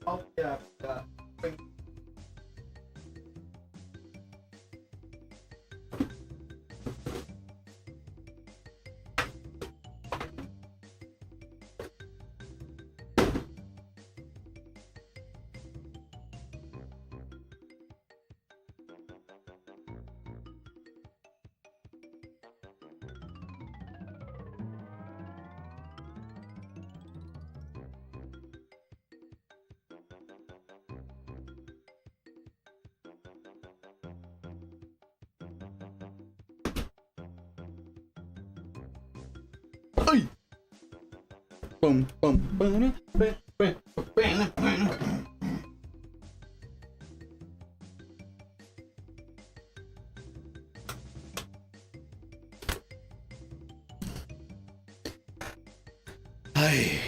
Oh yeah. Ay! Boom, boom, boom, boom, boom, boom, boom. Ay.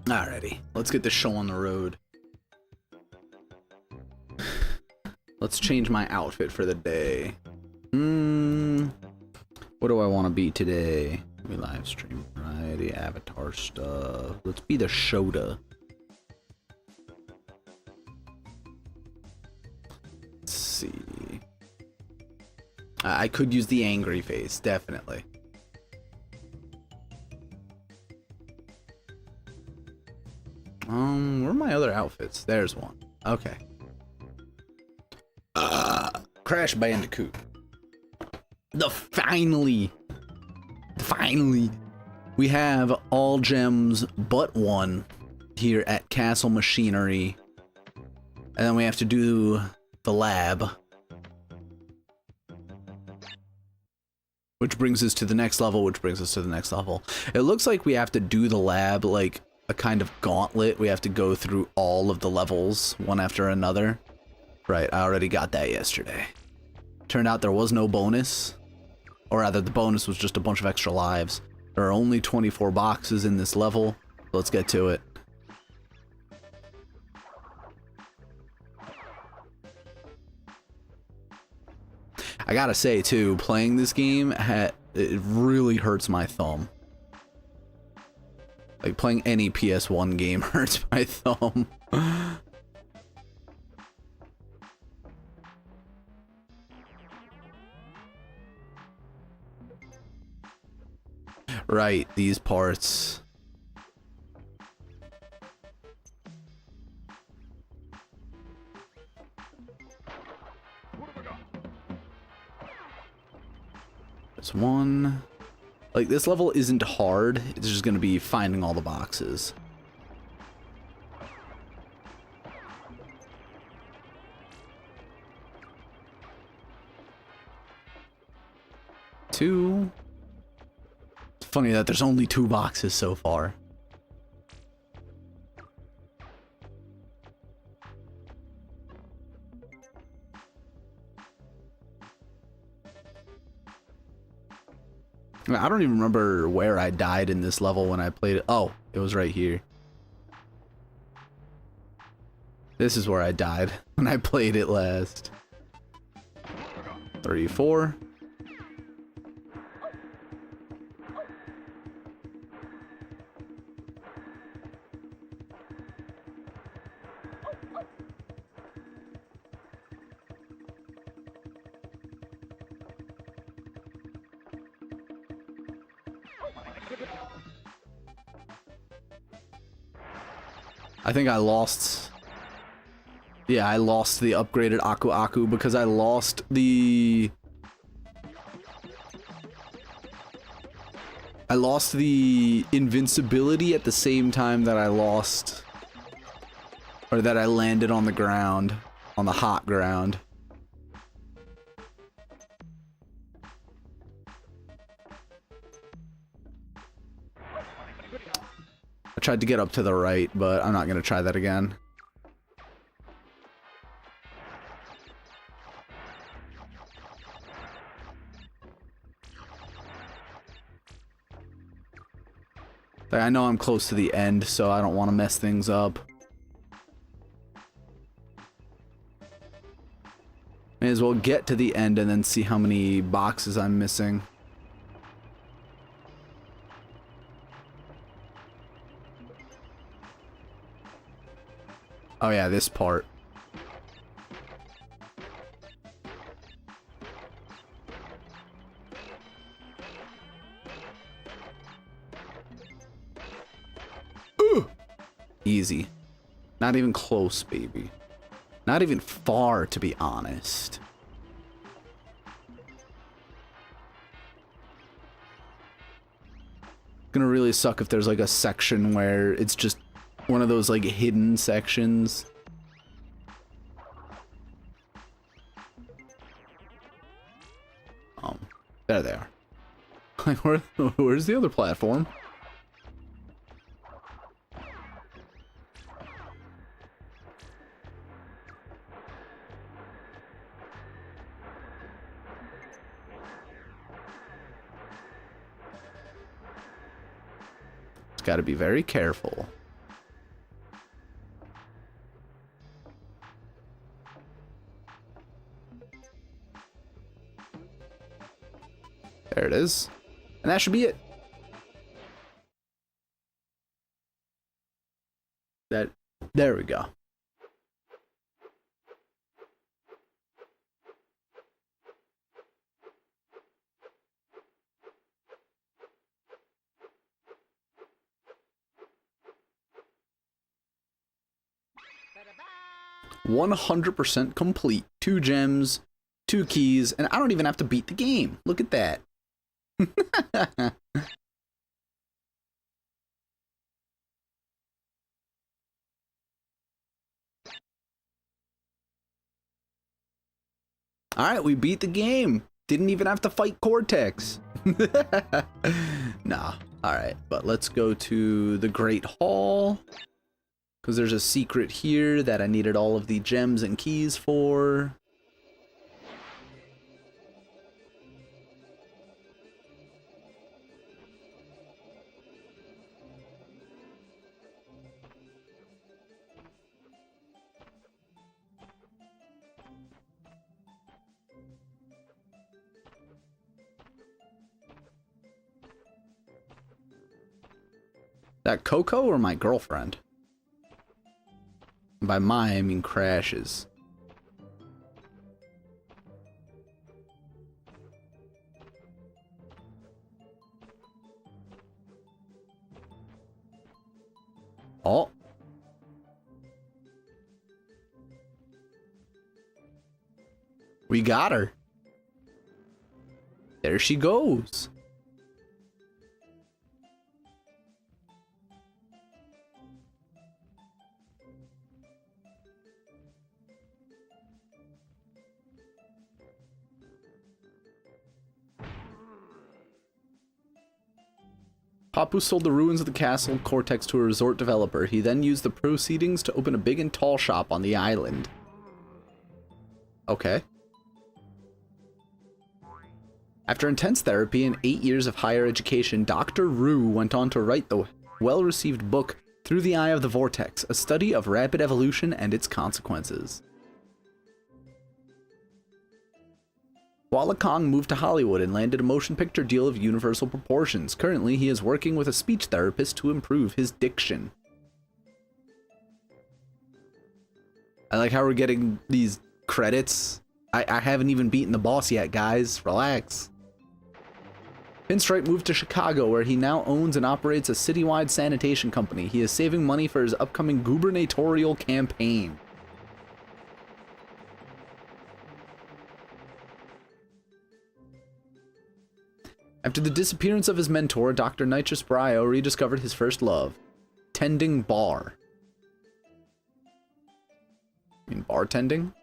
Alrighty, let's get this show on the road. Let's change my outfit for the day. What do I want to be today? We live stream variety, avatar stuff. Let's be the Shota. Let's see. I could use the angry face, definitely. Where are my other outfits? There's one. Okay. Crash Bandicoot. Finally, we have all gems but one here at Castle Machinery, and then we have to do the lab, which brings us to the next level, It looks like we have to do the lab like a kind of gauntlet. We have to go through all of the levels one after another. Right, I already got that yesterday. Turned out there was no bonus. Or rather, the bonus was just a bunch of extra lives. There are only 24 boxes in this level. Let's get to it. I gotta say, too, playing this game, it really hurts my thumb. Like, playing any PS1 game hurts my thumb. Right, these parts. There's one. Like, this level isn't hard. It's just gonna be finding all the boxes. Two. Funny that there's only 2 boxes so far. I don't even remember where I died in this level when I played it. Oh, it was right here. This is where I died when I played it last. 34. I think I lost. Yeah, I lost the upgraded Aku Aku because I lost the invincibility at the same time that I lost, or that I landed on the ground, on the hot ground. I tried to get up to the right, but I'm not going to try that again. I know I'm close to the end, so I don't want to mess things up. May as well get to the end and then see how many boxes I'm missing. Oh yeah, this part. Ooh. Easy. Not even close, baby. Not even far, to be honest. Gonna really suck if there's like a section where it's just one of those like hidden sections. There they are. Like, where's the other platform? It's got to be very careful. There it is. And that should be it. There we go. Ba-da-ba! 100% complete. 2 gems, 2 keys, and I don't even have to beat the game. Look at that. Alright, we beat the game. Didn't even have to fight Cortex. Nah. Alright, but let's go to the Great Hall. Because there's a secret here that I needed all of the gems and keys for. That Coco or my girlfriend? By my, I mean Crashes. Oh. We got her. There she goes. Papu sold the ruins of the castle Cortex to a resort developer. He then used the proceedings to open a big and tall shop on the island. Okay. After intense therapy and 8 years of higher education, Dr. Rue went on to write the well-received book Through the Eye of the Vortex, a study of rapid evolution and its consequences. Walla Kong moved to Hollywood and landed a motion picture deal of universal proportions. Currently, he is working with a speech therapist to improve his diction. I like how we're getting these credits. I haven't even beaten the boss yet, guys. Relax. Pinstripe moved to Chicago, where he now owns and operates a citywide sanitation company. He is saving money for his upcoming gubernatorial campaign. After the disappearance of his mentor, Dr. Nitrous Brio rediscovered his first love, tending bar. I mean, bartending?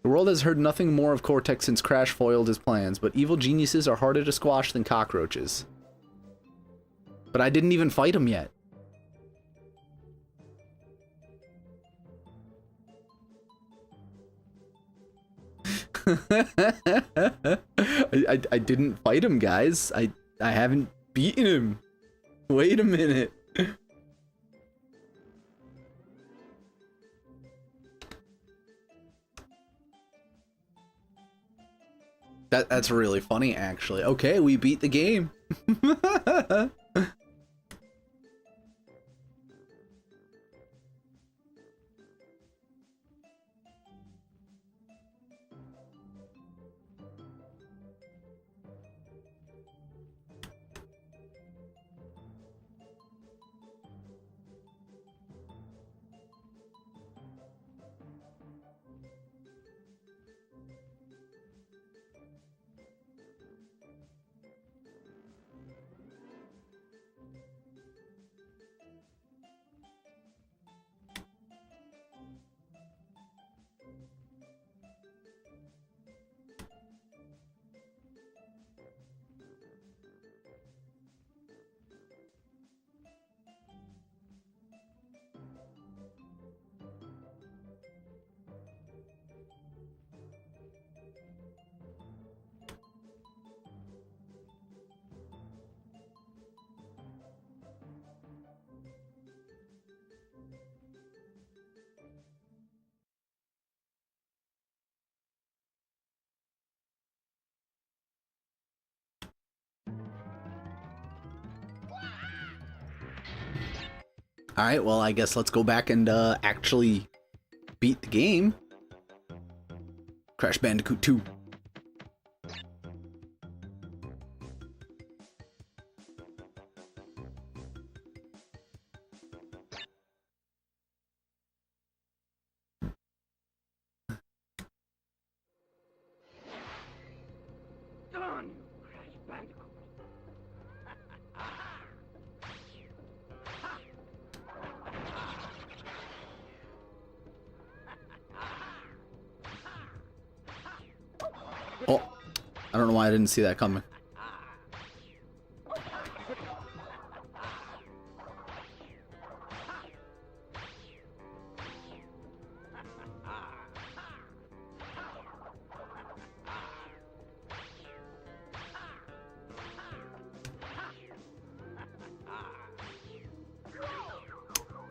The world has heard nothing more of Cortex since Crash foiled his plans, but evil geniuses are harder to squash than cockroaches. But I didn't even fight him yet. I didn't fight him, guys. I haven't beaten him. Wait a minute. That's really funny, actually. Okay, we beat the game. Alright, well, I guess let's go back and actually beat the game. Crash Bandicoot 2. Done, Crash Bandicoot. Oh, I don't know why I didn't see that coming.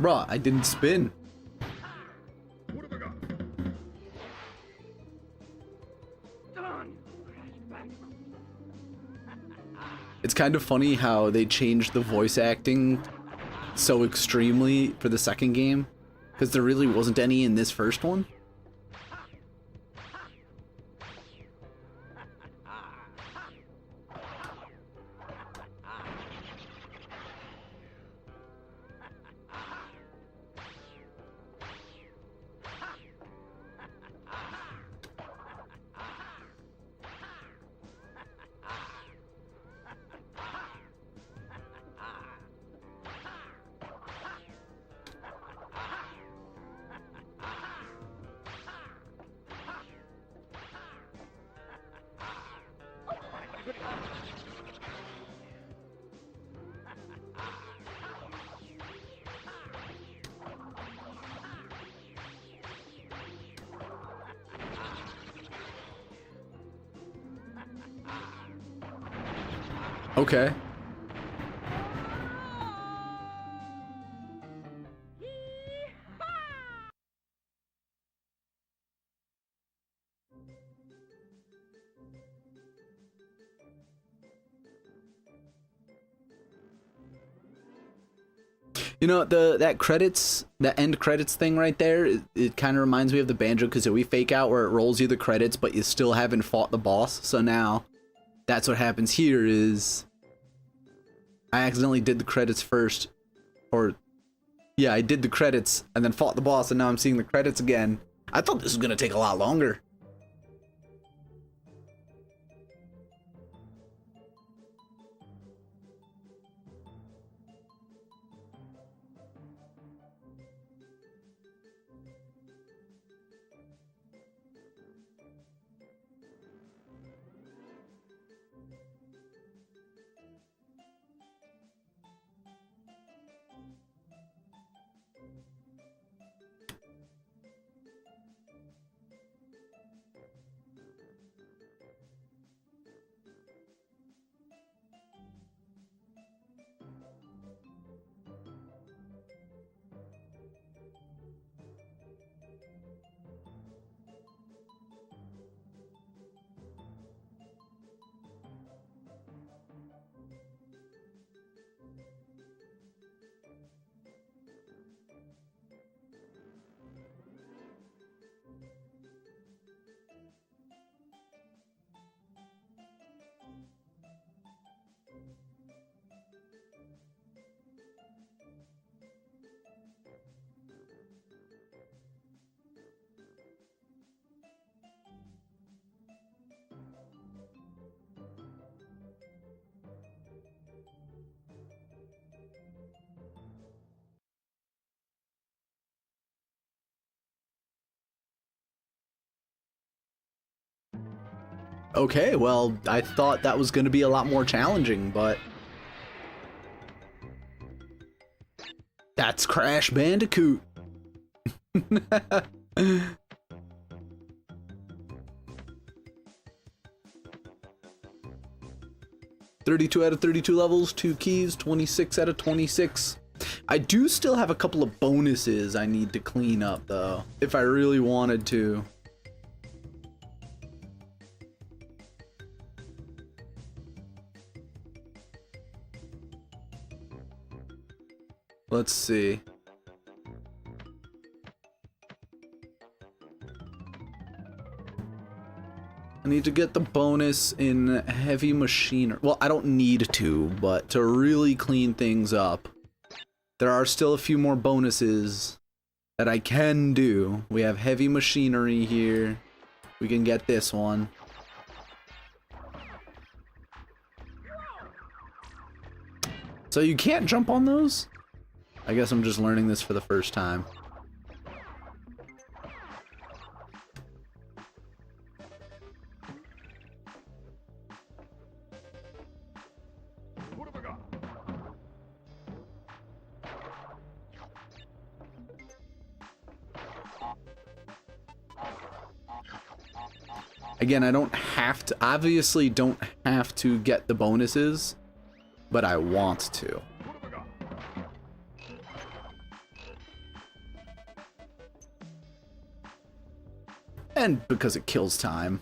Bruh, I didn't spin. What have I got? Done, Crash Bandicoot. It's kind of funny how they changed the voice acting so extremely for the second game, because there really wasn't any in this first one. Okay. You know, that end credits thing right there, it kind of reminds me of the Banjo-Kazooie fake out where it rolls you the credits, but you still haven't fought the boss. So now, that's what happens here is, I accidentally did the credits first, or, yeah, I did the credits and then fought the boss, and now I'm seeing the credits again. I thought this was gonna take a lot longer. Okay, well, I thought that was gonna be a lot more challenging, but that's Crash Bandicoot. 32 out of 32 levels, 2 keys, 26 out of 26. I do still have a couple of bonuses I need to clean up, though, if I really wanted to. Let's see. need to get the bonus in heavy machinery. Well, I don't need to, but to really clean things up, there are still a few more bonuses that I can do. We have heavy machinery here. We can get this one. So you can't jump on those? I guess I'm just learning this for the first time. What have I got? Again, I don't have to, obviously don't have to get the bonuses, but I want to. What have I got? And because it kills time.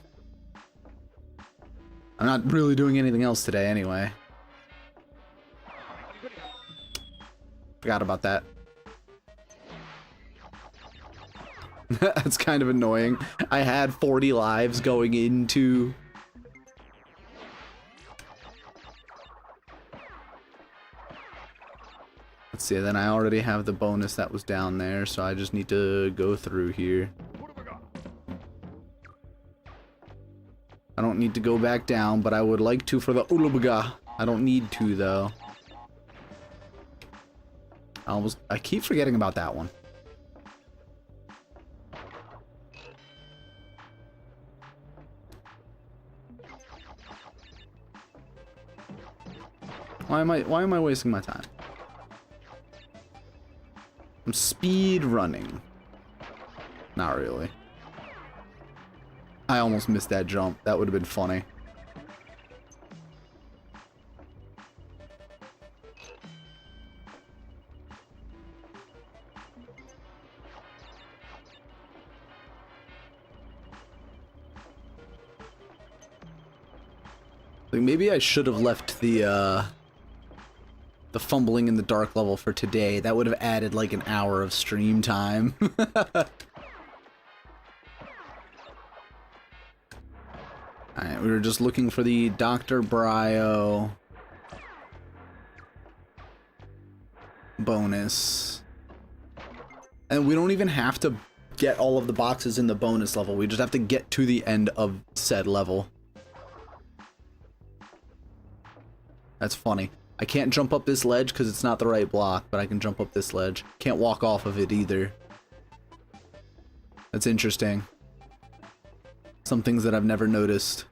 I'm not really doing anything else today anyway. Forgot about that. That's kind of annoying. I had 40 lives going into... Let's see, then I already have the bonus that was down there, so I just need to go through here. What have I got? I don't need to go back down, but I would like to for the Ulubaga. I don't need to, though. I keep forgetting about that one. Why am I wasting my time? I'm speed running. Not really. I almost missed that jump. That would have been funny. Like maybe I should have left the fumbling in the dark level for today. That would have added like an hour of stream time. Alright, we were just looking for the Dr. Brio bonus. And we don't even have to get all of the boxes in the bonus level. We just have to get to the end of said level. That's funny. I can't jump up this ledge because it's not the right block, but I can jump up this ledge. Can't walk off of it either. That's interesting. Some things that I've never noticed.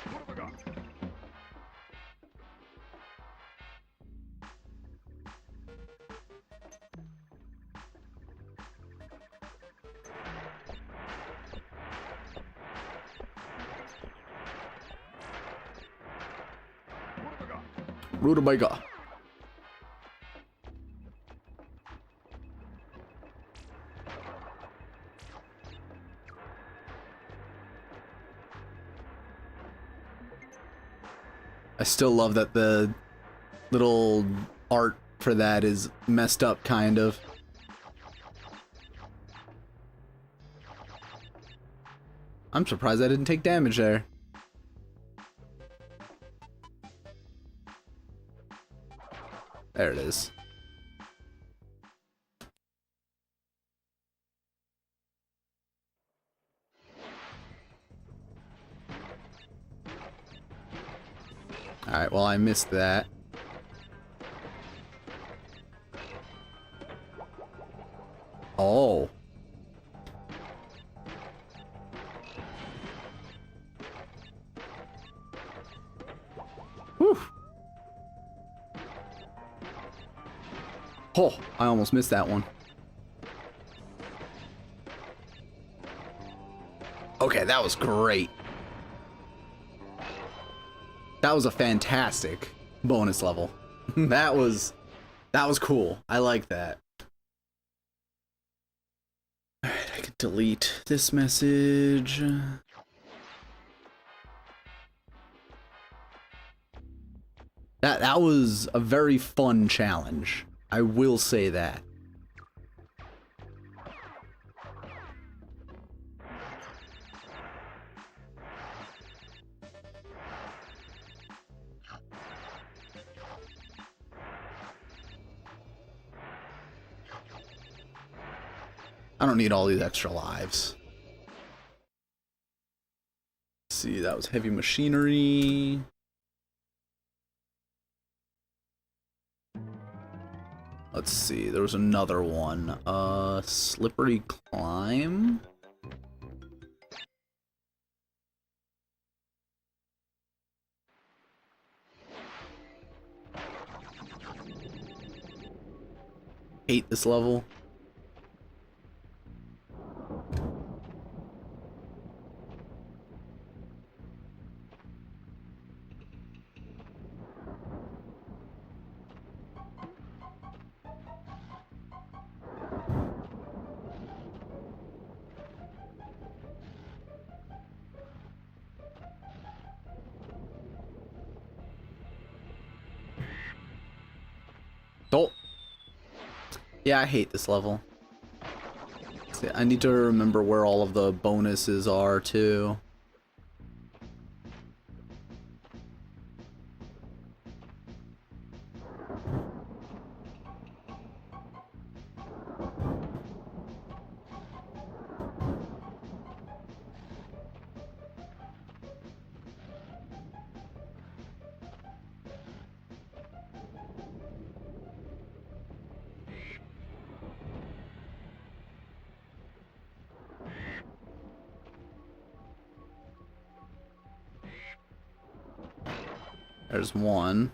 What have I got? Rutabaga. I still love that the little art for that is messed up, kind of. I'm surprised I didn't take damage there. There it is. Alright, well, I missed that. Oh. Whew. Oh, I almost missed that one. Okay, that was great. That was a fantastic bonus level. That was cool. I like that. Alright, I can delete this message. That was a very fun challenge. I will say that. I don't need all these extra lives. Let's see, that was heavy machinery. Let's see, there was another one. Slippery climb? Hate this level. Oh. Yeah, I hate this level. See, I need to remember where all of the bonuses are too. There's one.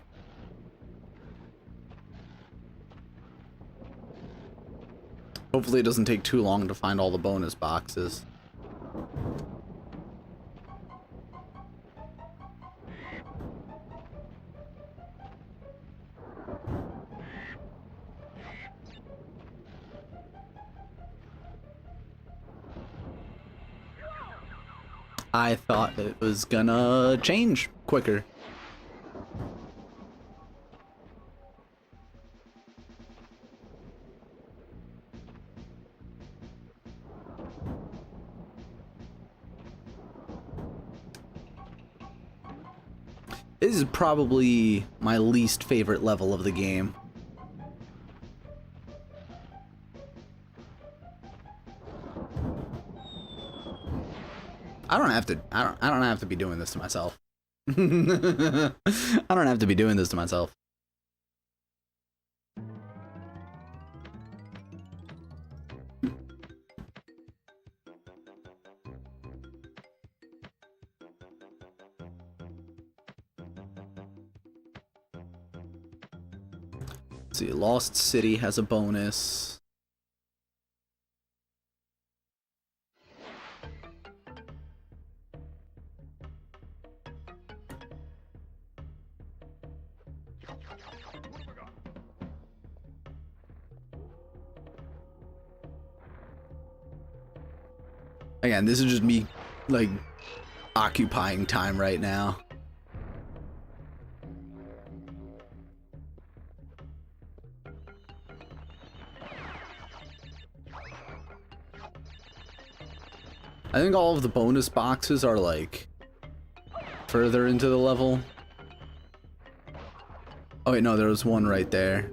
Hopefully it doesn't take too long to find all the bonus boxes. I thought it was gonna change quicker. This is probably my least favorite level of the game. I don't have to be doing this to myself. I don't have to be doing this to myself. Let's see, Lost City has a bonus. Again, this is just me, like, occupying time right now. I think all of the bonus boxes are, like, further into the level. Oh wait, no, there was one right there.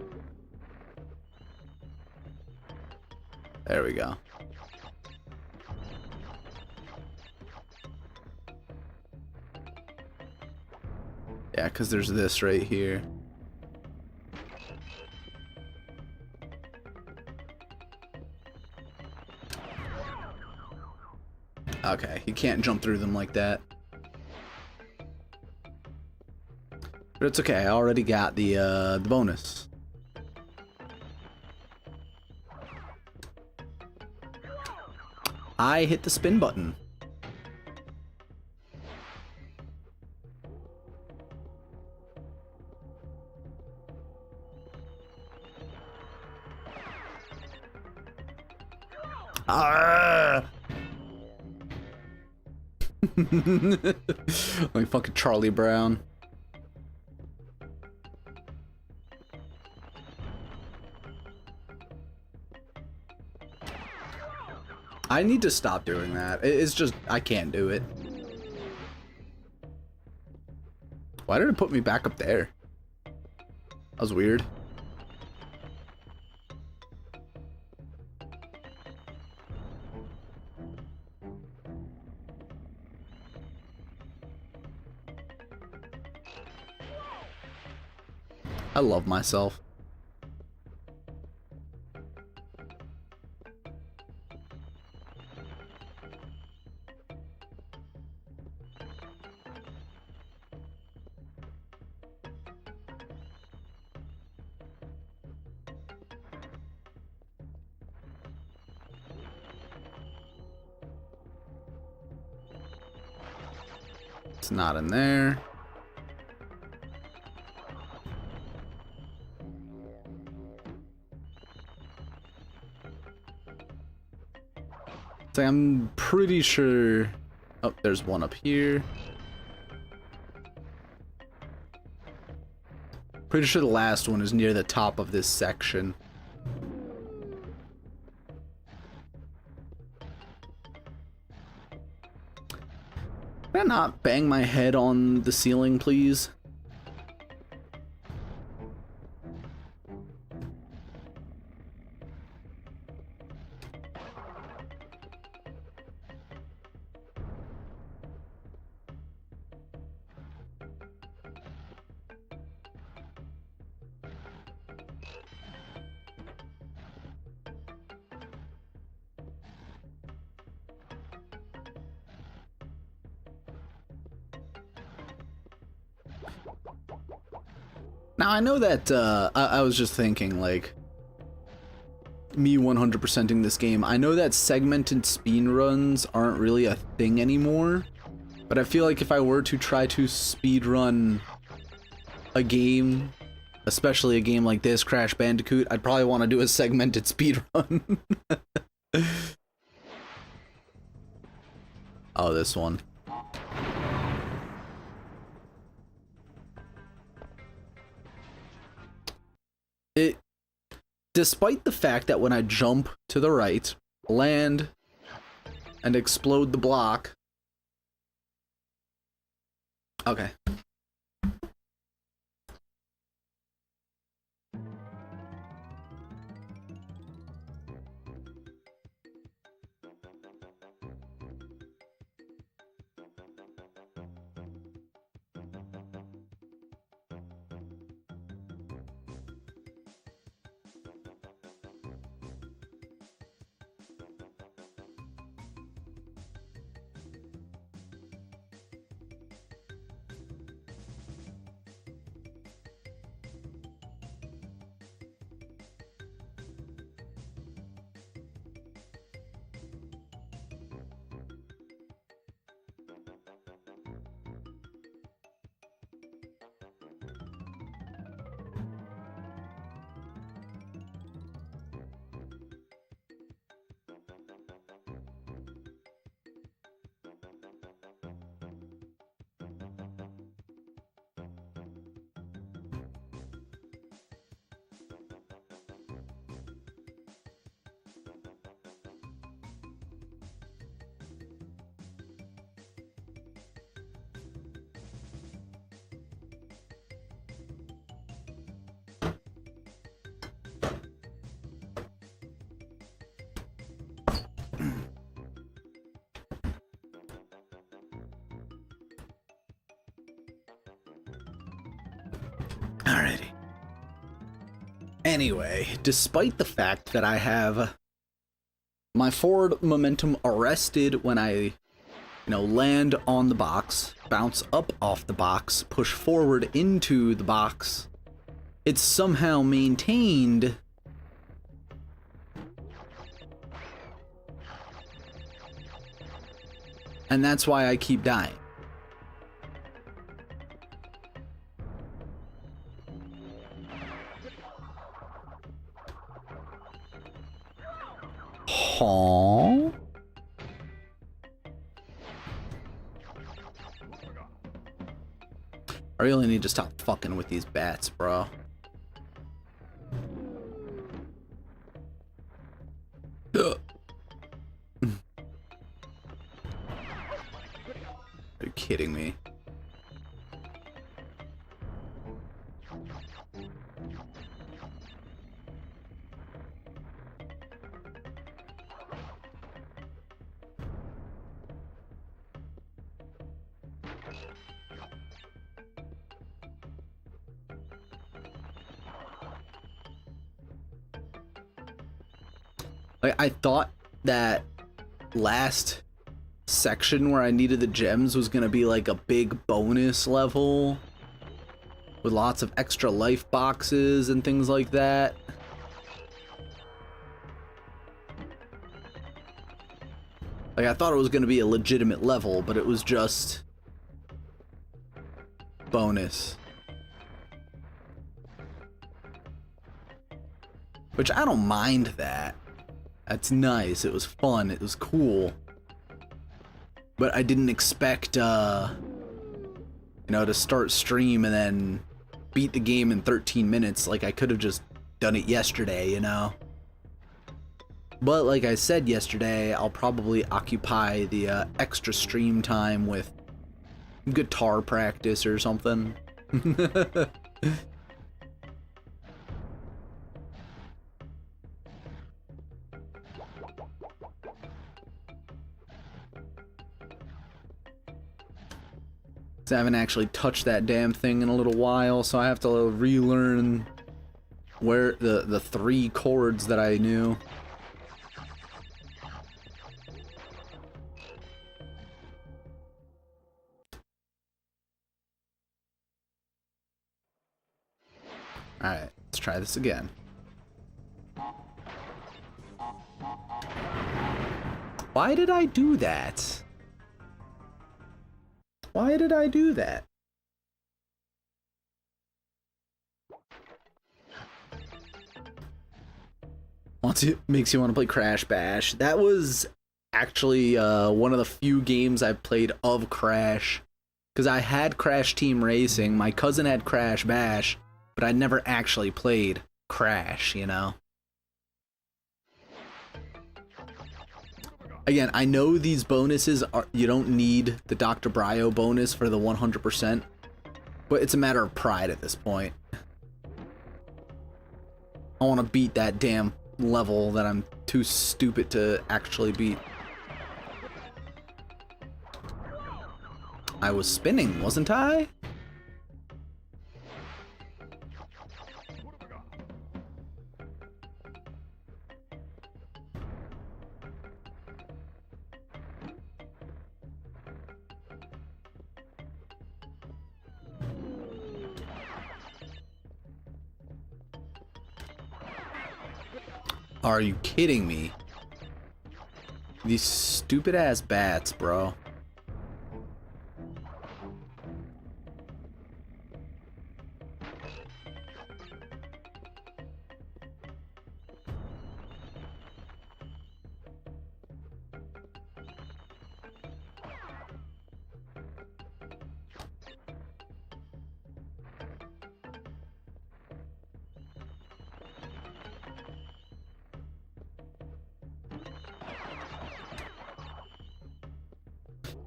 There we go. Yeah, because there's this right here. Okay, you can't jump through them like that. But it's okay, I already got the bonus. I hit the spin button. Ah! Like fucking Charlie Brown. I need to stop doing that. It's just, I can't do it. Why did it put me back up there? That was weird. I love myself. It's not in there. So I'm pretty sure. Oh, there's one up here. Pretty sure the last one is near the top of this section. Can I not bang my head on the ceiling, please? Now, I know that, I was just thinking, like, me 100%ing this game, I know that segmented speedruns aren't really a thing anymore, but I feel like if I were to try to speedrun a game, especially a game like this, Crash Bandicoot, I'd probably want to do a segmented speedrun. Oh, this one. Despite the fact that when I jump to the right, land, and explode the block... Okay. Alrighty. Anyway, despite the fact that I have my forward momentum arrested when I, land on the box, bounce up off the box, push forward into the box, it's somehow maintained and that's why I keep dying. Huh? I really need to stop fucking with these bats, bro. kidding me? Like, I thought that last section where I needed the gems was gonna be like a big bonus level with lots of extra life boxes and things like that. Like, I thought it was gonna be a legitimate level, but it was just bonus. Which I don't mind that. That's nice. It was fun. It was cool. But I didn't expect, you know, to start stream and then beat the game in 13 minutes. Like, I could have just done it yesterday, you know? But like I said yesterday, I'll probably occupy the extra stream time with guitar practice or something. I haven't actually touched that damn thing in a little while, so I have to relearn where the 3 chords that I knew. Alright, let's try this again. Why did I do that? Why did I do that? Makes you want to play Crash Bash. That was actually one of the few games I've played of Crash. Because I had Crash Team Racing, my cousin had Crash Bash, but I never actually played Crash, you know? Again, I know these bonuses are, you don't need the Dr. Bryo bonus for the 100%, but it's a matter of pride at this point. I want to beat that damn level that I'm too stupid to actually beat. I was spinning, wasn't I? Are you kidding me? These stupid ass bats, bro.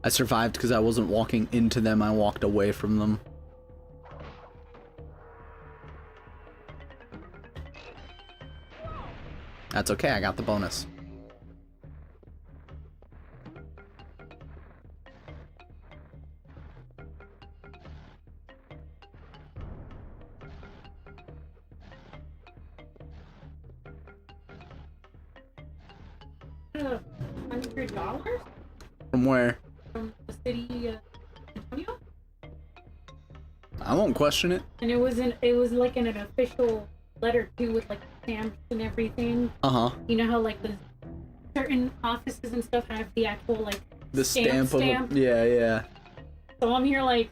I survived because I wasn't walking into them, I walked away from them. That's okay, I got the bonus. $100? From where? From the city, Antonio? I won't question it. And it was like in an official letter too, with like stamps and everything. Uh-huh. You know how like the certain offices and stuff have the actual like The stamp of it. Yeah, yeah. So I'm here like,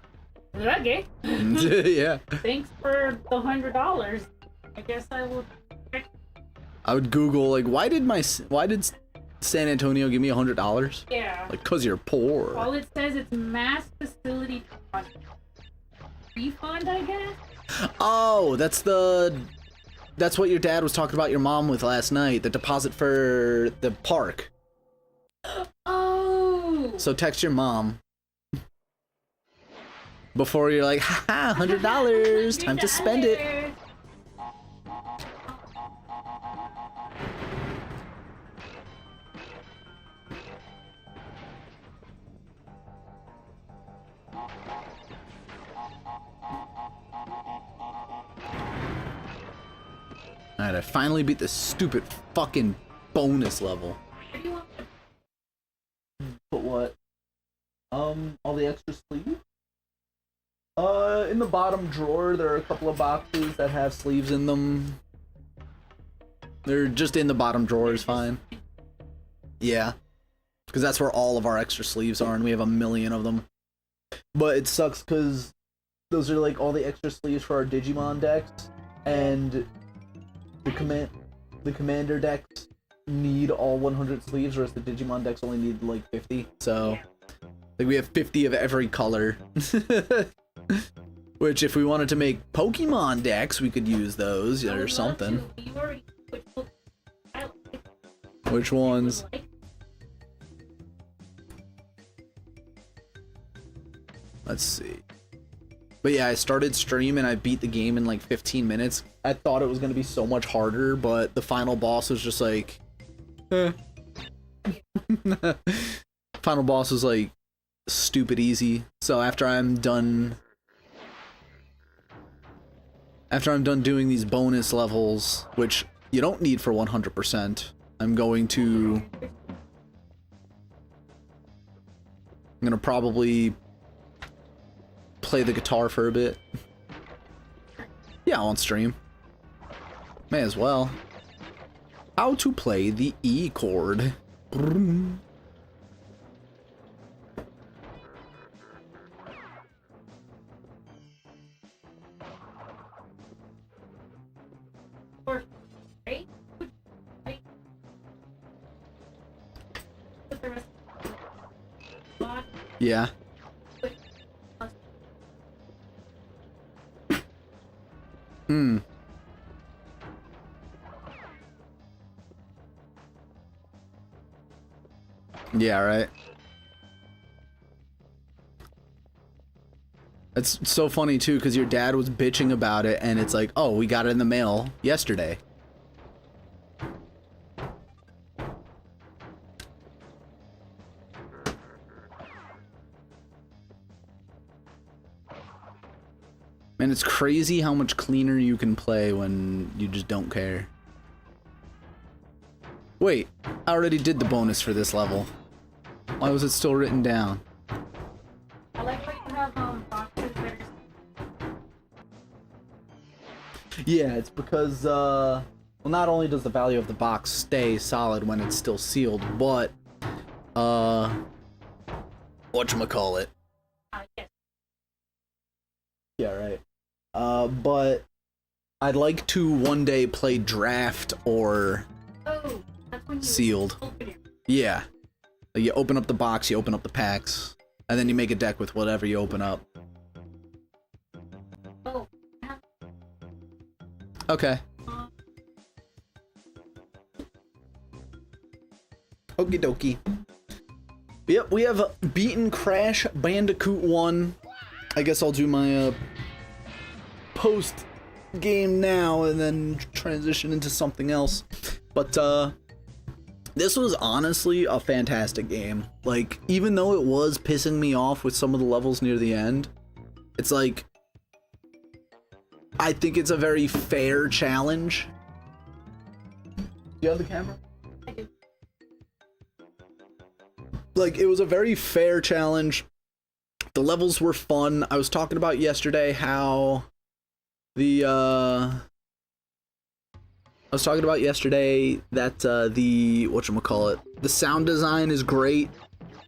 okay. Yeah. Thanks for the $100. I guess I will. I would Google like why did San Antonio give me $100? Yeah. Like, cause you're poor. All it says it's mass facility project. Refund, I guess. Oh, that's what your dad was talking about your mom with last night. The deposit for the park. Oh. So text your mom. Before you're like, haha, $100, time to spend it. Alright, I finally beat this stupid fucking bonus level. But what? All the extra sleeves? In the bottom drawer, there are a couple of boxes that have sleeves in them. They're just in the bottom drawer is fine. Yeah. Because that's where all of our extra sleeves are, and we have a million of them. But it sucks because those are like all the extra sleeves for our Digimon decks, and the commander decks need all 100 sleeves, whereas the Digimon decks only need like 50. So, like, we have 50 of every color. Which, if we wanted to make Pokemon decks, we could use those or something. Which ones? Let's see. But yeah, I started stream and I beat the game in like 15 minutes. I thought it was going to be so much harder, but the final boss was just like... Final boss was like stupid easy. So after I'm done doing these bonus levels, which you don't need for 100%, I'm gonna probably play the guitar for a bit. Yeah, on stream. May as well. How to play the E chord. Yeah. Yeah, right. It's so funny too, because your dad was bitching about it, and it's like, oh, we got it in the mail yesterday. Man, it's crazy how much cleaner you can play when you just don't care. Wait, I already did the bonus for this level. Why was it still written down? I like how you have boxes that are... Yeah, it's because, well, not only does the value of the box stay solid when it's still sealed, but, whatchamacallit. Yes. Yeah, right. But I'd like to one day play draft or Oh, that's when you sealed. open it. Yeah. Like you open up the box, you open up the packs, and then you make a deck with whatever you open up. Oh, Okay. Okie dokie. Yep, we have beaten Crash Bandicoot 1. I guess I'll do my post game now and then transition into something else. But this was honestly a fantastic game. Like, even though it was pissing me off with some of the levels near the end, it's like, I think it's a very fair challenge. Do you have the camera? I do. Like, it was a very fair challenge. The levels were fun. I was talking about yesterday how the I was talking about yesterday that the whatchamacallit, the sound design is great.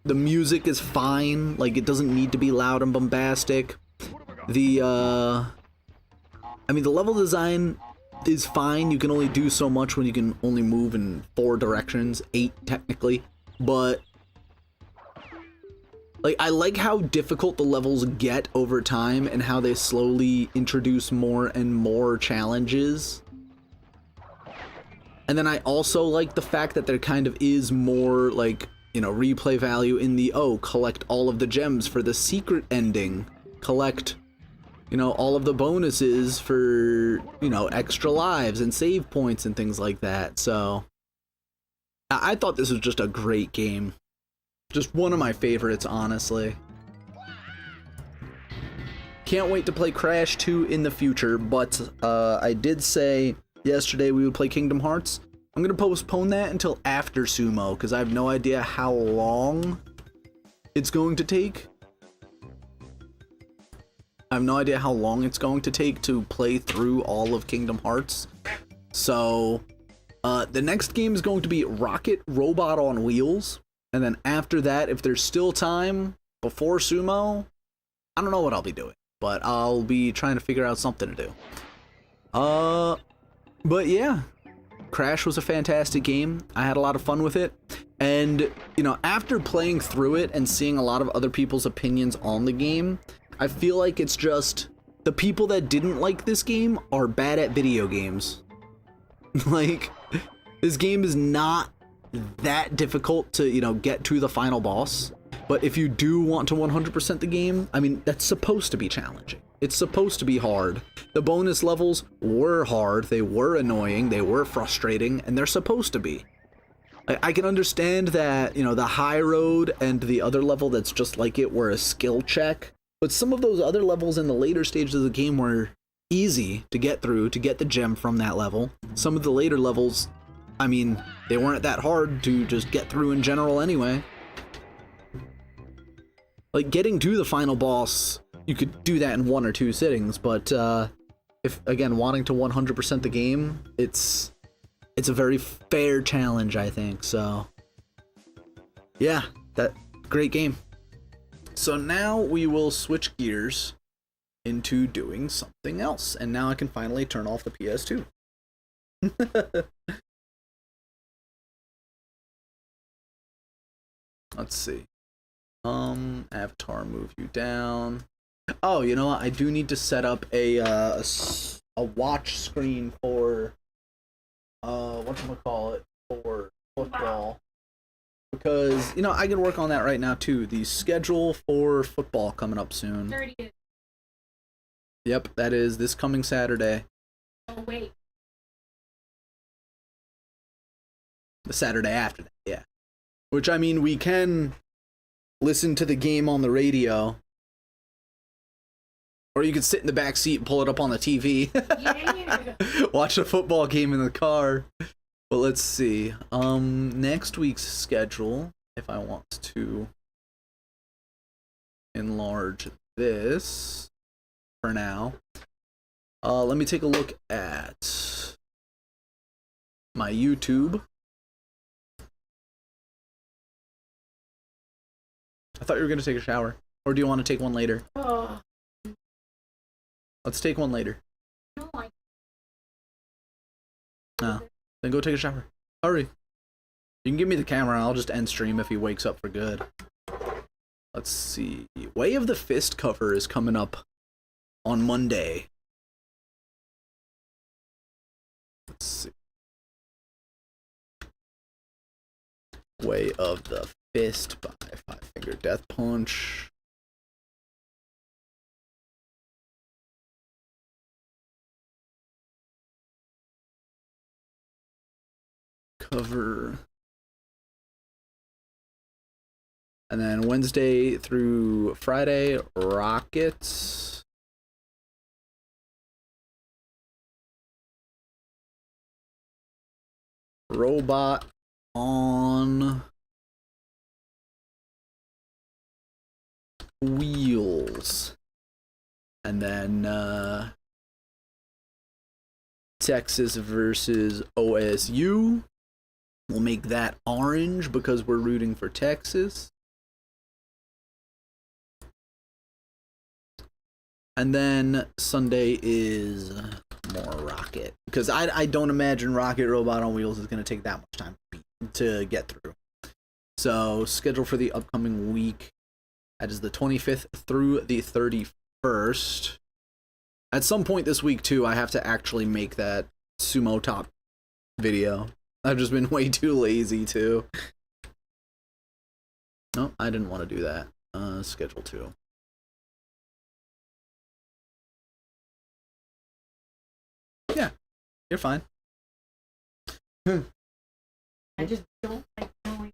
The music is fine. Like, it doesn't need to be loud and bombastic. The I mean, the level design is fine. You can only do so much when you can only move in 4 directions, 8 technically. But like, I like how difficult the levels get over time and how they slowly introduce more and more challenges. And then I also like the fact that there kind of is more, like, you know, replay value in the, oh, collect all of the gems for the secret ending. collect, you know, all of the bonuses for, you know, extra lives and save points and things like that. So I thought this was just a great game. Just one of my favorites, honestly. Can't wait to play Crash 2 in the future, but I did say yesterday we would play Kingdom Hearts. I'm going to postpone that until after Sumo, because I have no idea how long it's going to take. I have no idea how long it's going to take to play through all of Kingdom Hearts. So, the next game is going to be Rocket Robot on Wheels. And then after that, if there's still time before Sumo, I don't know what I'll be doing. But I'll be trying to figure out something to do. But yeah, Crash was a fantastic game. I had a lot of fun with it. And, you know, after playing through it and seeing a lot of other people's opinions on the game, I feel like it's just the people that didn't like this game are bad at video games. Like, this game is not that difficult to, you know, get to the final boss. But if you do want to 100% the game, I mean, that's supposed to be challenging. It's supposed to be hard. The bonus levels were hard, they were annoying, they were frustrating, and they're supposed to be. I can understand that, you know, the high road and the other level that's just like it were a skill check. But some of those other levels in the later stages of the game were easy to get through, to get the gem from that level. Some of the later levels, I mean, they weren't that hard to just get through in general anyway. Like, getting to the final boss, you could do that in 1 or 2 sittings, but if, again, wanting to 100% the game, it's a very fair challenge, I think, so yeah, that great game. So now we will switch gears into doing something else, and now I can finally turn off the PS2. Let's see. Avatar, move you down. Oh, you know what? I do need to set up a watch screen for whatchamacallit, for football. Because, you know, I can work on that right now too. The schedule for football coming up soon. 30th. Yep, that is this coming Saturday. Oh, wait. The Saturday after that, yeah. Which, I mean, we can listen to the game on the radio. Or you could sit in the back seat and pull it up on the TV. Yeah. Watch a football game in the car. But let's see. Next week's schedule, if I want to enlarge this for now. Let me take a look at my YouTube. I thought you were going to take a shower. Or do you want to take one later? Oh, Let's take one later. I don't like Then go take a shower. Hurry. You can give me the camera and I'll just end stream if he wakes up for good. Let's see. Way of the Fist cover is coming up on Monday. Let's see. Way of the Fist by Five Finger Death Punch. Cover. And then Wednesday through Friday, Rockets. Robot on Wheels. And then Texas versus OSU. We'll make that orange because we're rooting for Texas. And then Sunday is more Rocket. Because I don't imagine Rocket Robot on Wheels is going to take that much time to get through. So, schedule for the upcoming week. That is the 25th through the 31st. At some point this week, too, I have to actually make that Sumo Top video. I've just been way too lazy to. No, I didn't want to do that. Schedule 2. You're fine. I just don't like going.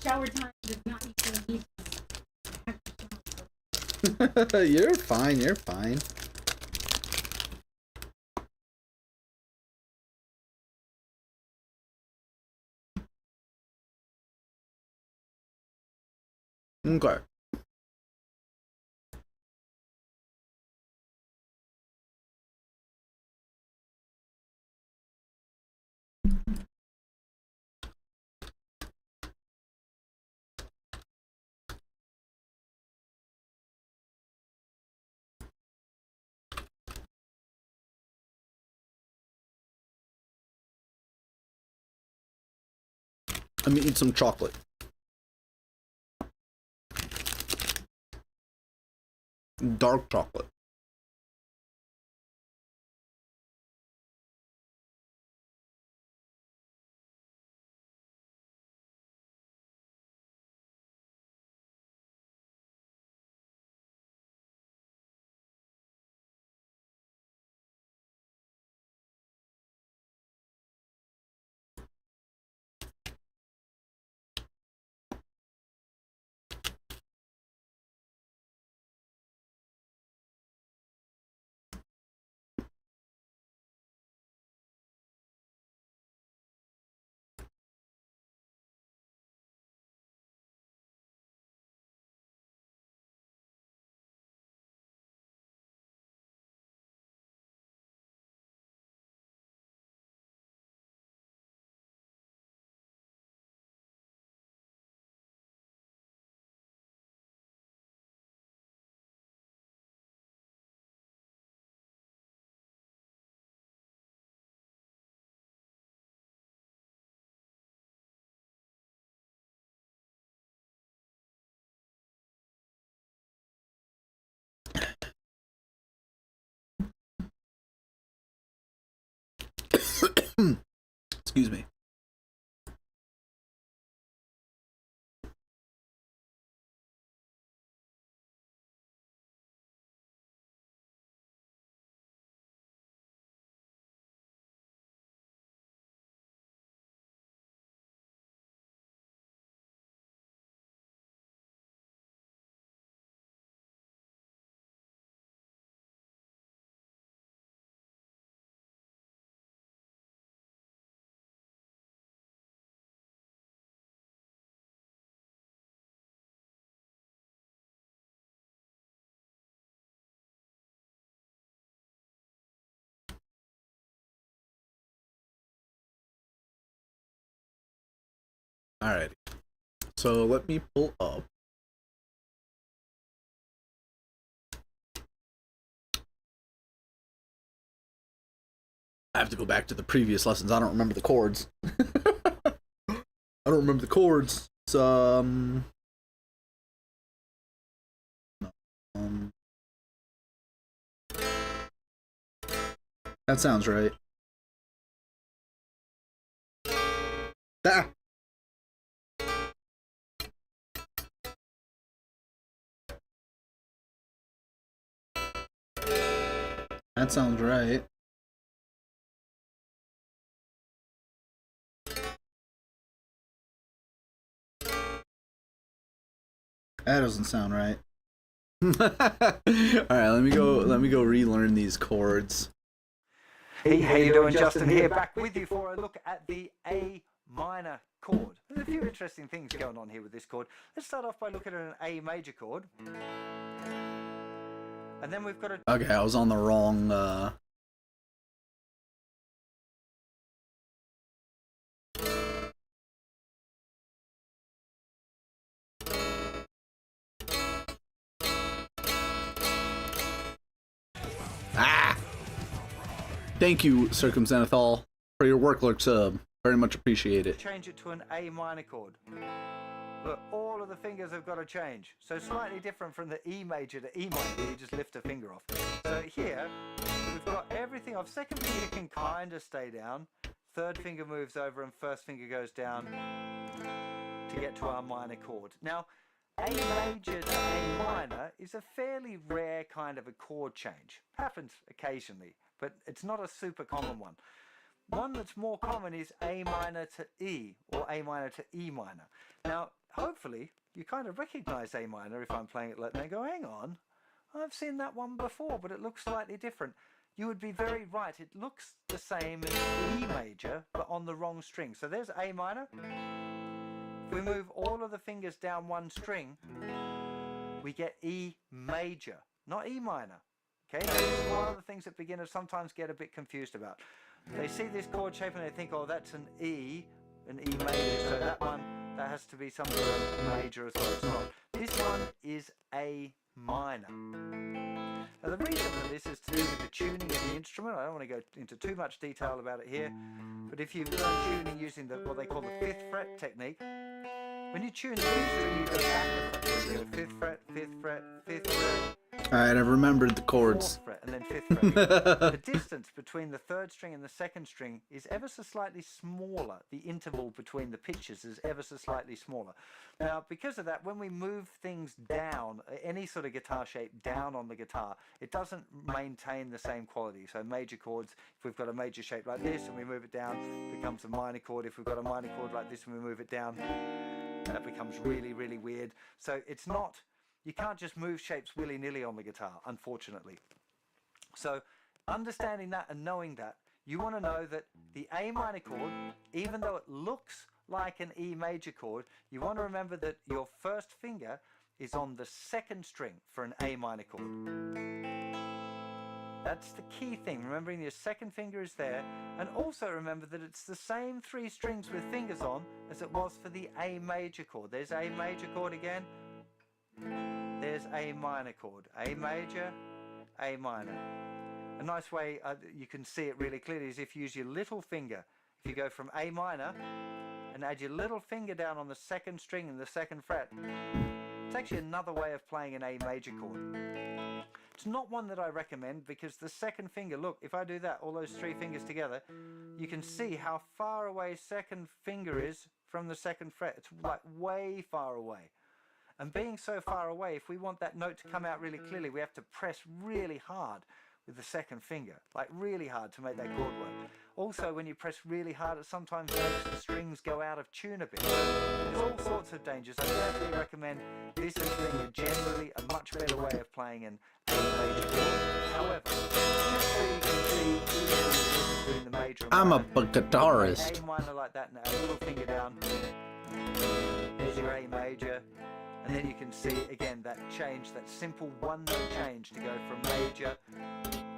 Shower time does not equal me. You're fine. You're fine. Okay. Let me eat some chocolate. Dark chocolate. Excuse me. Alrighty. So let me pull up. I have to go back to the previous lessons. I don't remember the chords. I don't remember the chords. It's, that sounds right. Ah! That sounds right. That doesn't sound right. Alright, let me go relearn these chords. Hey, how you doing? Justin here, back with you for a look at the A minor chord. There's a few interesting things going on here with this chord. Let's start off by looking at an A major chord. And then we've got a... Okay, I was on the wrong, Ah! Thank you, Circumzenithal, for your work, lurk sub. Very much appreciate it. Change it to an A minor chord. Look, all of the fingers have got to change. So slightly different from the E major to E minor, you just lift a finger off. So here, we've got everything off. Second finger can kind of stay down. Third finger moves over and first finger goes down to get to our minor chord. Now, A major to A minor is a fairly rare kind of a chord change. Happens occasionally, but it's not a super common one. One that's more common is A minor to E or A minor to E minor. Now, hopefully, you kind of recognize A minor if I'm playing it like that and go, hang on, I've seen that one before, but it looks slightly different. You would be very right. It looks the same as E major, but on the wrong string. So there's A minor. If we move all of the fingers down one string, we get E major, not E minor. Okay, this is one of the things that beginners sometimes get a bit confused about. They see this chord shape and they think, oh, that's an E major, so that one, that has to be some sort of major as well. It's not. This one is A minor. Now, the reason for this is to do with the tuning of the instrument. I don't want to go into too much detail about it here, but if you've done tuning using what they call the 5th fret technique, when you tune the E string, you go back a fret. You go 5th fret, 5th fret, 5th fret. Alright, I've remembered the chords. 4th fret, and then 5th fret. The distance between the 3rd string and the 2nd string is ever so slightly smaller. The interval between the pitches is ever so slightly smaller. Now, because of that, when we move things down, any sort of guitar shape down on the guitar, it doesn't maintain the same quality. So major chords, if we've got a major shape like this and we move it down, it becomes a minor chord. If we've got a minor chord like this and we move it down, that becomes really, really weird. So it's not, you can't just move shapes willy-nilly on the guitar, unfortunately. So understanding that and knowing that, you want to know that the A minor chord, even though it looks like an E major chord, you want to remember that your first finger is on the 2nd string for an A minor chord. That's the key thing, remembering your 2nd finger is there, and also remember that it's the same 3 strings with fingers on as it was for the A major chord. There's A major chord again, there's A minor chord, A major, A minor. A nice way you can see it really clearly is if you use your little finger. If you go from A minor and add your little finger down on the 2nd string and the 2nd fret, it's actually another way of playing an A major chord. It's not one that I recommend because the 2nd finger, look, if I do that, all those 3 fingers together, you can see how far away 2nd finger is from the 2nd fret. It's like way far away. And being so far away, if we want that note to come out really clearly, we have to press really hard with the 2nd finger, like really hard to make that chord work. Also, when you press really hard, it sometimes makes the strings go out of tune a bit. There's all sorts of dangers. I definitely recommend this as being generally a much better way of playing an A major chord. However, just so you can see the difference between the major and I'm a minor, guitarist. A minor like that and add a little finger down. There's your A major. And then you can see again that change, that simple one note change to go from major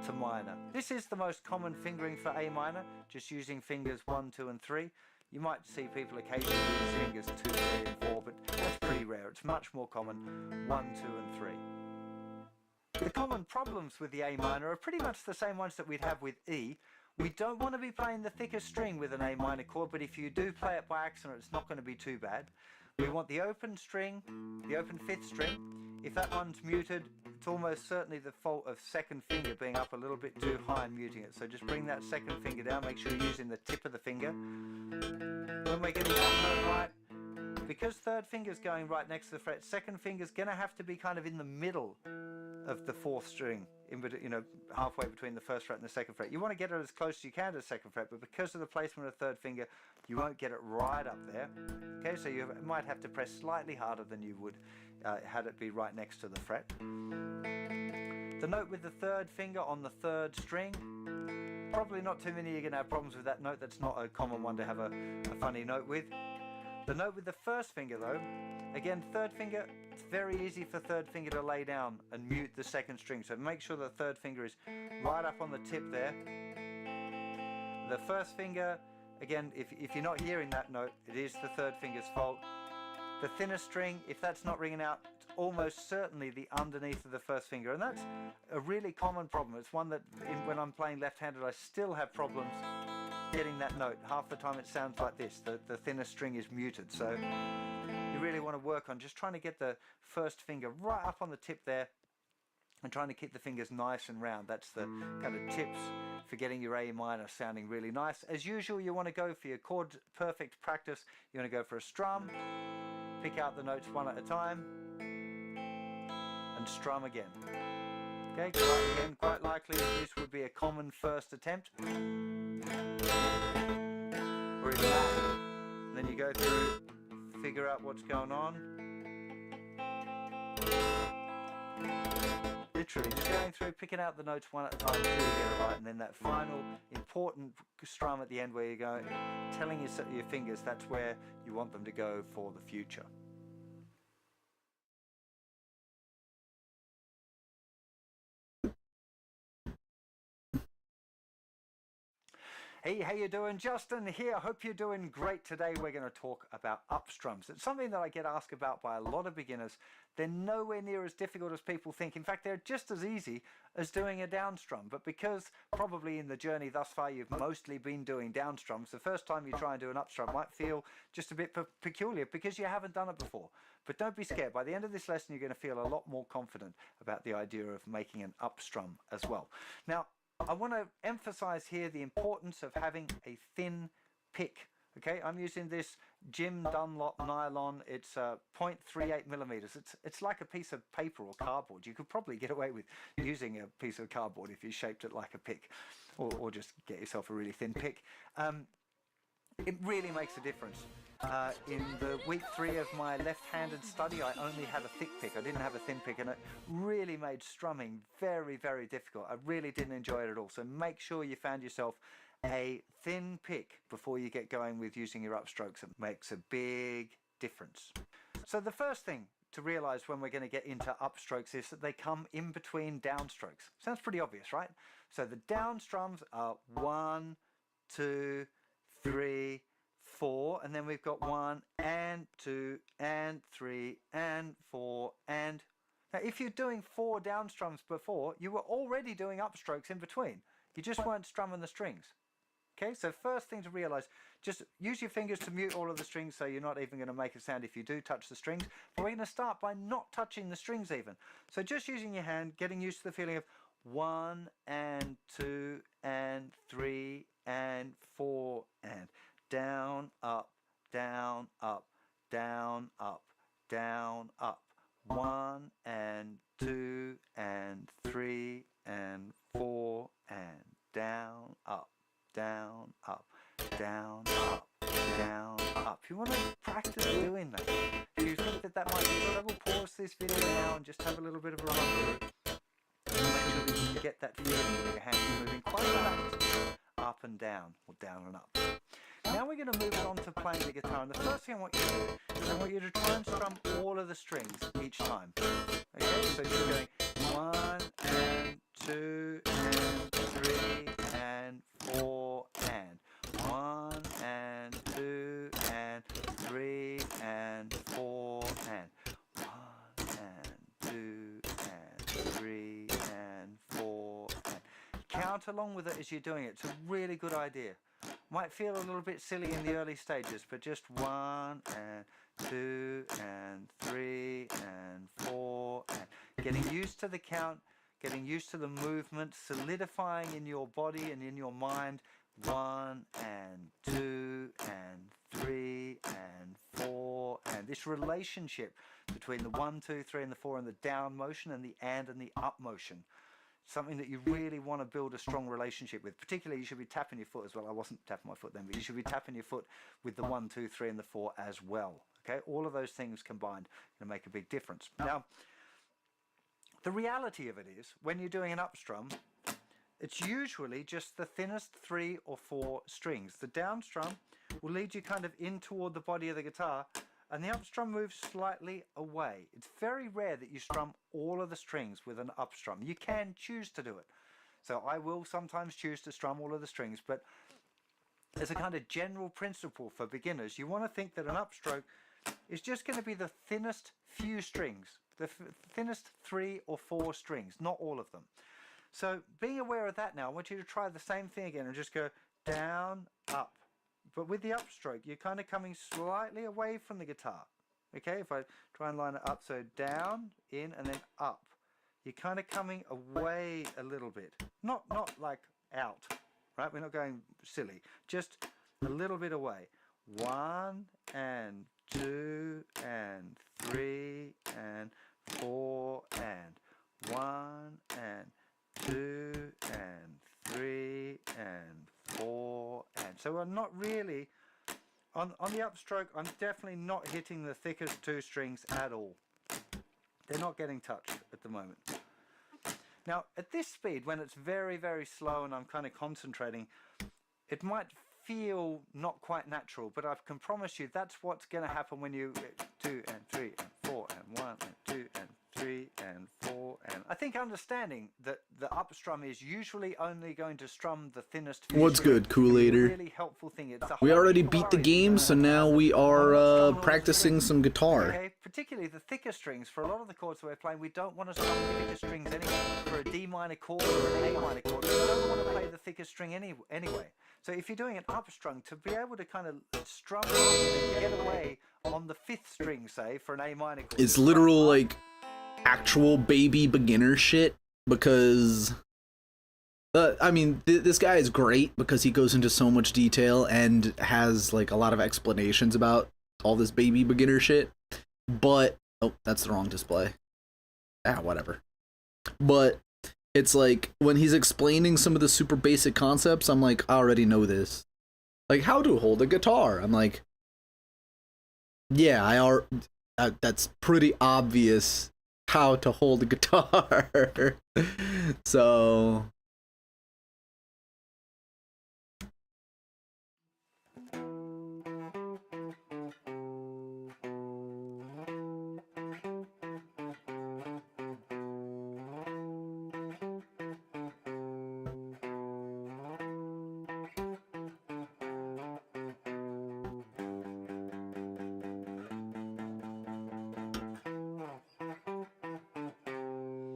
to minor. This is the most common fingering for A minor, just using fingers 1, 2 and 3. You might see people occasionally use fingers 2, 3 and 4, but that's pretty rare. It's much more common 1, 2 and 3. The common problems with the A minor are pretty much the same ones that we'd have with E. We don't want to be playing the thicker string with an A minor chord, but if you do play it by accident, it's not going to be too bad. We want the open string, the open 5th string. If that one's muted, it's almost certainly the fault of 2nd finger being up a little bit too high and muting it. So just bring that 2nd finger down, make sure you're using the tip of the finger. When we're getting that note right, because 3rd finger's going right next to the fret, 2nd finger's going to have to be kind of in the middle of the 4th string, halfway between the 1st fret and the 2nd fret. You want to get it as close as you can to the 2nd fret, but because of the placement of the 3rd finger, you won't get it right up there. Okay, so you might have to press slightly harder than you would had it be right next to the fret. The note with the 3rd finger on the 3rd string, probably not too many are going to have problems with that note. That's not a common one to have a funny note with. The note with the 1st finger though, again 3rd finger, it's very easy for 3rd finger to lay down and mute the 2nd string. So make sure the 3rd finger is right up on the tip there. The 1st finger, again, if you're not hearing that note, it is the 3rd finger's fault. The thinner string, if that's not ringing out, it's almost certainly the underneath of the 1st finger. And that's a really common problem. It's one that when I'm playing left-handed, I still have problems getting that note. Half the time it sounds like this. The thinner string is muted. So you really want to work on just trying to get the 1st finger right up on the tip there and trying to keep the fingers nice and round. That's the kind of tips for getting your A minor sounding really nice. As usual, you want to go for your chord perfect practice. You want to go for a strum, pick out the notes one at a time, and strum again. Okay, again, quite likely this would be a common first attempt. Or even that. And then you go through, figure out what's going on. Literally, just going through, picking out the notes one at a time until you get it right, and then that final important strum at the end where you go, telling your fingers that's where you want them to go for the future. Hey, how you doing? Justin here. Hope you're doing great. Today we're going to talk about up strums. It's something that I get asked about by a lot of beginners. They're nowhere near as difficult as people think. In fact, they're just as easy as doing a down strum. But because probably in the journey thus far you've mostly been doing down strums, the first time you try and do an up strum might feel just a bit peculiar because you haven't done it before. But don't be scared. By the end of this lesson you're going to feel a lot more confident about the idea of making an up strum as well. Now, I want to emphasize here the importance of having a thin pick. Okay, I'm using this Jim Dunlop nylon. It's 0.38 millimeters. It's like a piece of paper or cardboard. You could probably get away with using a piece of cardboard if you shaped it like a pick, or just get yourself a really thin pick. It really makes a difference. In the week 3 of my left-handed study, I only had a thick pick. I didn't have a thin pick, and it really made strumming very, very difficult. I really didn't enjoy it at all. So make sure you found yourself a thin pick before you get going with using your upstrokes. It makes a big difference. So the first thing to realize when we're going to get into upstrokes is that they come in between downstrokes. Sounds pretty obvious, right? So the down strums are 1, 2, 3, 4, and then we've got 1 and 2 and 3 and 4 and... Now if you're doing 4 down strums before, you were already doing upstrokes in between. You just weren't strumming the strings. Okay, so first thing to realize, just use your fingers to mute all of the strings so you're not even going to make a sound if you do touch the strings. But we're going to start by not touching the strings even. So just using your hand, getting used to the feeling of 1 and 2 and 3 and 4 and down, up, down, up, down, up, down, up. 1 and 2 and 3 and 4 and down, up, down, up, down, up, down, up. You want to practice doing that. If you think that might be trouble, pause this video now and just have a little bit of a run through. Make sure that you get that feeling where your hands are moving quite fast, up and down, or down and up. Now we're going to move on to playing the guitar, and the first thing I want you to do is I want you to try and strum all of the strings each time. Okay, so you're going 1 and 2 and 3 and 4 and 1 and 2 and 3 and 4 and 1 and 2 and 3 and 4 and count along with it as you're doing it. It's a really good idea. Might feel a little bit silly in the early stages, but just 1 and 2 and 3 and 4 and getting used to the count, getting used to the movement, solidifying in your body and in your mind 1 and 2 and 3 and 4 and this relationship between the 1, 2, 3 and the 4 and the down motion and the up motion. Something that you really want to build a strong relationship with. Particularly, you should be tapping your foot as well. I wasn't tapping my foot then, but you should be tapping your foot with the 1, 2, 3 and the 4 as well. Okay, all of those things combined can make a big difference. Now, the reality of it is, when you're doing an up strum, it's usually just the thinnest 3 or 4 strings. The down strum will lead you kind of in toward the body of the guitar, and the up strum moves slightly away. It's very rare that you strum all of the strings with an up strum. You can choose to do it. So I will sometimes choose to strum all of the strings, but as a kind of general principle for beginners, you want to think that an upstroke is just going to be the thinnest few strings, the thinnest 3 or 4 strings, not all of them. So being aware of that now, I want you to try the same thing again and just go down, up. But with the upstroke, you're kind of coming slightly away from the guitar. Okay, if I try and line it up, so down, in, and then up. You're kind of coming away a little bit. Not like out, right? We're not going silly. Just a little bit away. 1 and 2 and 3 and 4 and 1 and 2 and 3 and 4 and so I'm not really on the upstroke. I'm definitely not hitting the thickest 2 strings at all. They're not getting touched at the moment. Now at this speed, when it's very slow and I'm kind of concentrating, it might feel not quite natural, but I can promise you that's what's going to happen when you 2 and 3 and 4 and 1 and 2 and 3 and 4 and I think understanding that the upstrum is usually only going to strum the thinnest. What's good, Kool-Aider? Really helpful thing. It's We already beat the game, so now we are practicing some guitar. Okay, particularly the thicker strings. For a lot of the chords that we're playing, we don't want to strum the thicker strings anyway. For a D minor chord or an A minor chord, we don't want to play the thicker string anyway. So if you're doing an upstrung, to be able to kind of strum and get away on the 5th string, say, for an A minor chord. It's literal, like, actual baby beginner shit, because I mean this guy is great because he goes into so much detail and has like a lot of explanations about all this baby beginner shit, but oh, that's the wrong display. Whatever. But it's like when he's explaining some of the super basic concepts, I'm like, I already know this, like how to hold a guitar. I'm like, yeah, that's pretty obvious how to hold a guitar. So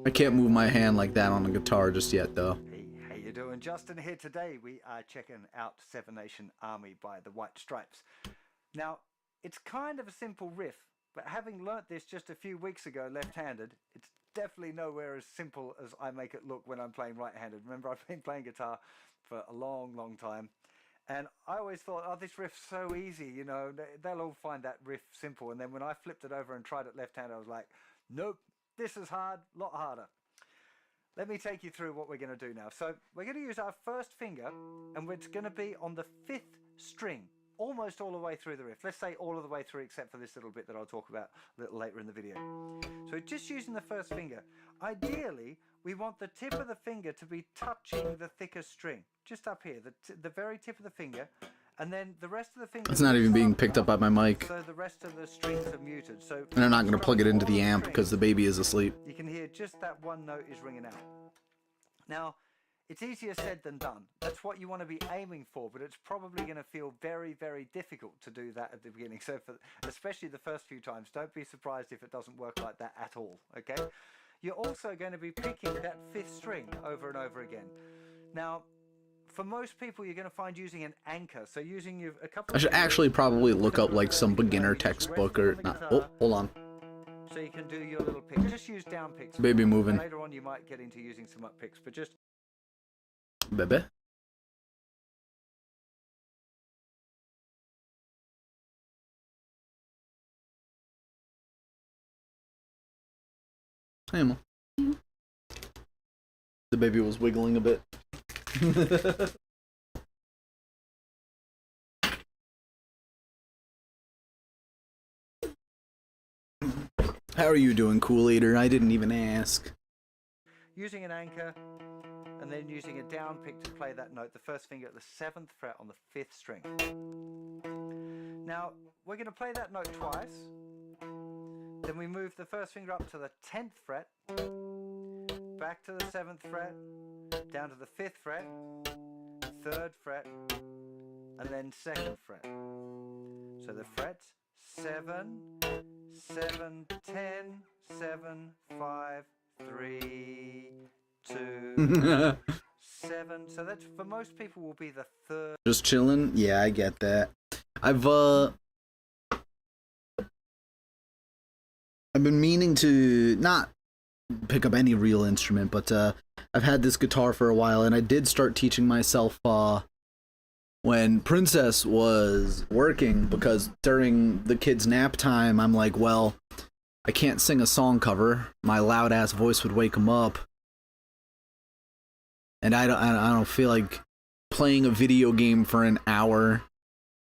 I can't move my hand like that on the guitar just yet, though. Hey, how you doing? Justin here. Today we are checking out Seven Nation Army by the White Stripes. Now, it's kind of a simple riff, but having learnt this just a few weeks ago left-handed, it's definitely nowhere as simple as I make it look when I'm playing right-handed. Remember, I've been playing guitar for a long time, and I always thought, oh, this riff's so easy, you know, they'll all find that riff simple. And then when I flipped it over and tried it left-handed, I was like, nope. This is hard, a lot harder. Let me take you through what we're going to do now. So we're going to use our first finger, and it's going to be on the 5th string, almost all the way through the riff. Let's say all of the way through except for this little bit that I'll talk about a little later in the video. So just using the first finger. Ideally, we want the tip of the finger to be touching the thicker string, just up here, the very tip of the finger. And then the rest of the fingers. It's not even being picked up by my mic. So the rest of the strings are muted. So and I'm not going to plug it into the amp because the baby is asleep. You can hear just that one note is ringing out. Now, it's easier said than done. That's what you want to be aiming for, but it's probably going to feel very difficult to do that at the beginning. So especially the first few times, don't be surprised if it doesn't work like that at all, okay? You're also going to be picking that 5th string over and over again. Now, for most people, you're going to find using an anchor. So using a couple. I should actually probably look up like some beginner textbook or not. Oh, hold on. So you can do your little pick. Just use down picks. Baby moving. Later on, you might get into using some up picks, but just. Baby. Hey, Mom. The baby was wiggling a bit. How are you doing, Kool-Aider? I didn't even ask. Using an anchor and then using a down pick to play that note, the first finger at the 7th fret on the 5th string. Now, we're going to play that note twice. Then we move the first finger up to the 10th fret, back to the 7th fret, down to the 5th fret, 3rd fret, and then 2nd fret. So the frets 7, 7, 10, 7, 5, 3, 2, 7. So that's for most people will be the 3rd. Just chilling? Yeah, I get that. I've been meaning to not pick up any real instrument, but I've had this guitar for a while, and I did start teaching myself when Princess was working, because during the kids' nap time, I'm like, well, I can't sing a song cover. My loud ass voice would wake him up. And I don't feel like playing a video game for an hour.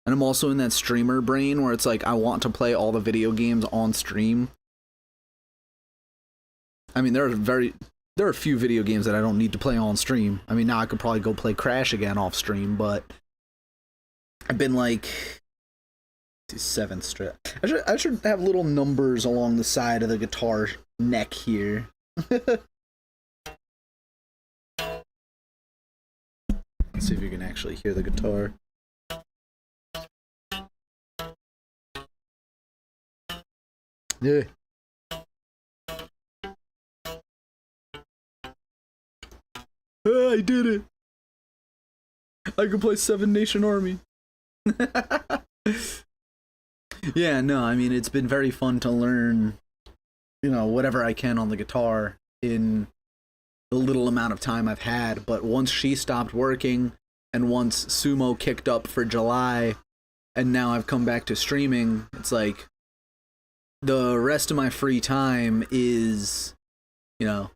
And I'm also in that streamer brain where it's like I want to play all the video games on stream. I mean, there are a few video games that I don't need to play on stream. I mean, now I could probably go play Crash again off stream, but I've been like 7th straight. I should have little numbers along the side of the guitar neck here. Let's see if you can actually hear the guitar. Yeah. I did it! I can play Seven Nation Army. Yeah, no, I mean, it's been very fun to learn, you know, whatever I can on the guitar in the little amount of time I've had, but once she stopped working, and once Sumo kicked up for July, and now I've come back to streaming, it's like, the rest of my free time is, you know,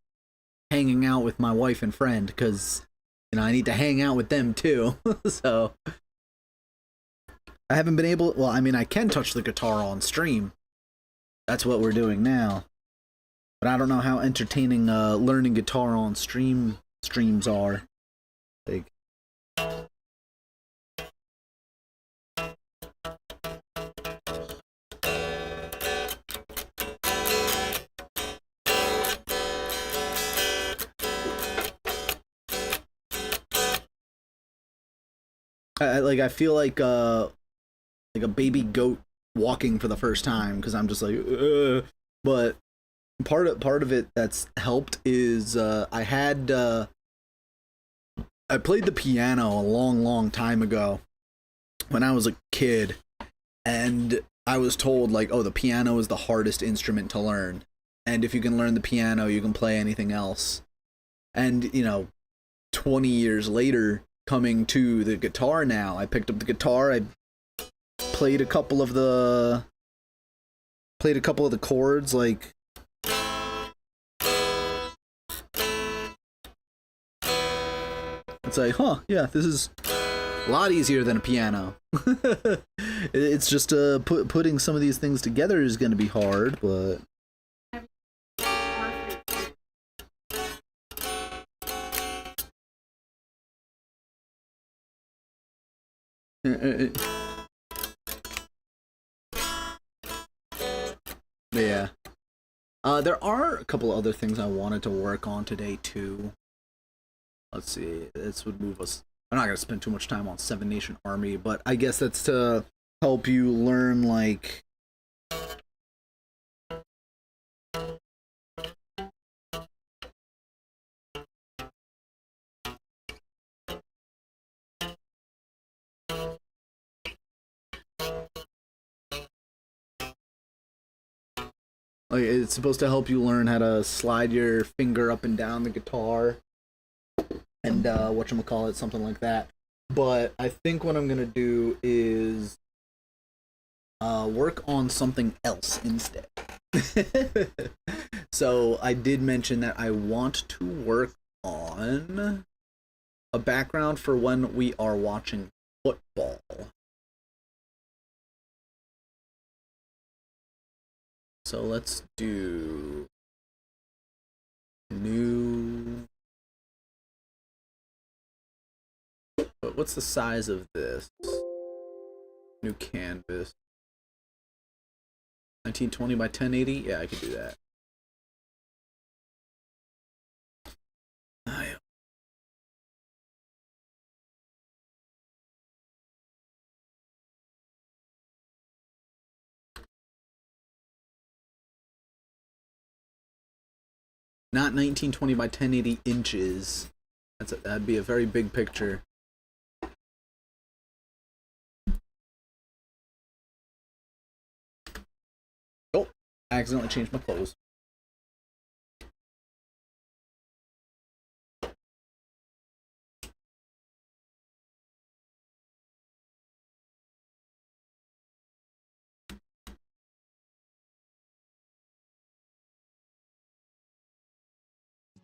hanging out with my wife and friend, because, you know, I need to hang out with them too. So I haven't been able, well, I mean, I can touch the guitar on stream. That's what we're doing now. But I don't know how entertaining learning guitar on streams are. Like, I feel like a baby goat walking for the first time, because I'm just like, but part of it that's helped is I played the piano a long time ago when I was a kid, and I was told, like, oh, the piano is the hardest instrument to learn, and if you can learn the piano, you can play anything else. And, you know, 20 years later, coming to the guitar now, I picked up the guitar, I played a couple of the chords, like, it's like, huh, yeah, this is a lot easier than a piano. It's just putting some of these things together is going to be hard, but yeah. There are a couple of other things I wanted to work on today too. Let's see, this would move us. I'm not gonna spend too much time on Seven Nation Army, but I guess that's to help you learn, like, it's supposed to help you learn how to slide your finger up and down the guitar, and whatchamacallit, something like that. But I think what I'm gonna do is work on something else instead. So I did mention that I want to work on a background for when we are watching football. So let's do new. But what's the size of this? New canvas. 1920 by 1080? Yeah, I could do that. Oh, yeah. Not 1920 by 1080 inches. That'd be a very big picture. Oh, I accidentally changed my clothes.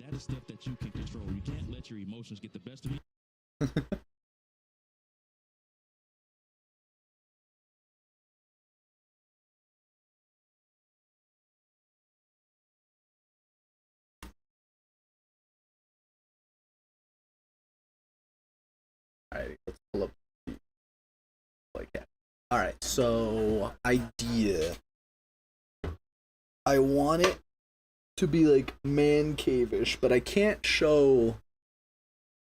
That is stuff that you can control. You can't let your emotions get the best of you. Alright, let's pull up like that. Alright, so idea. I want it to be like man cave-ish, but I can't show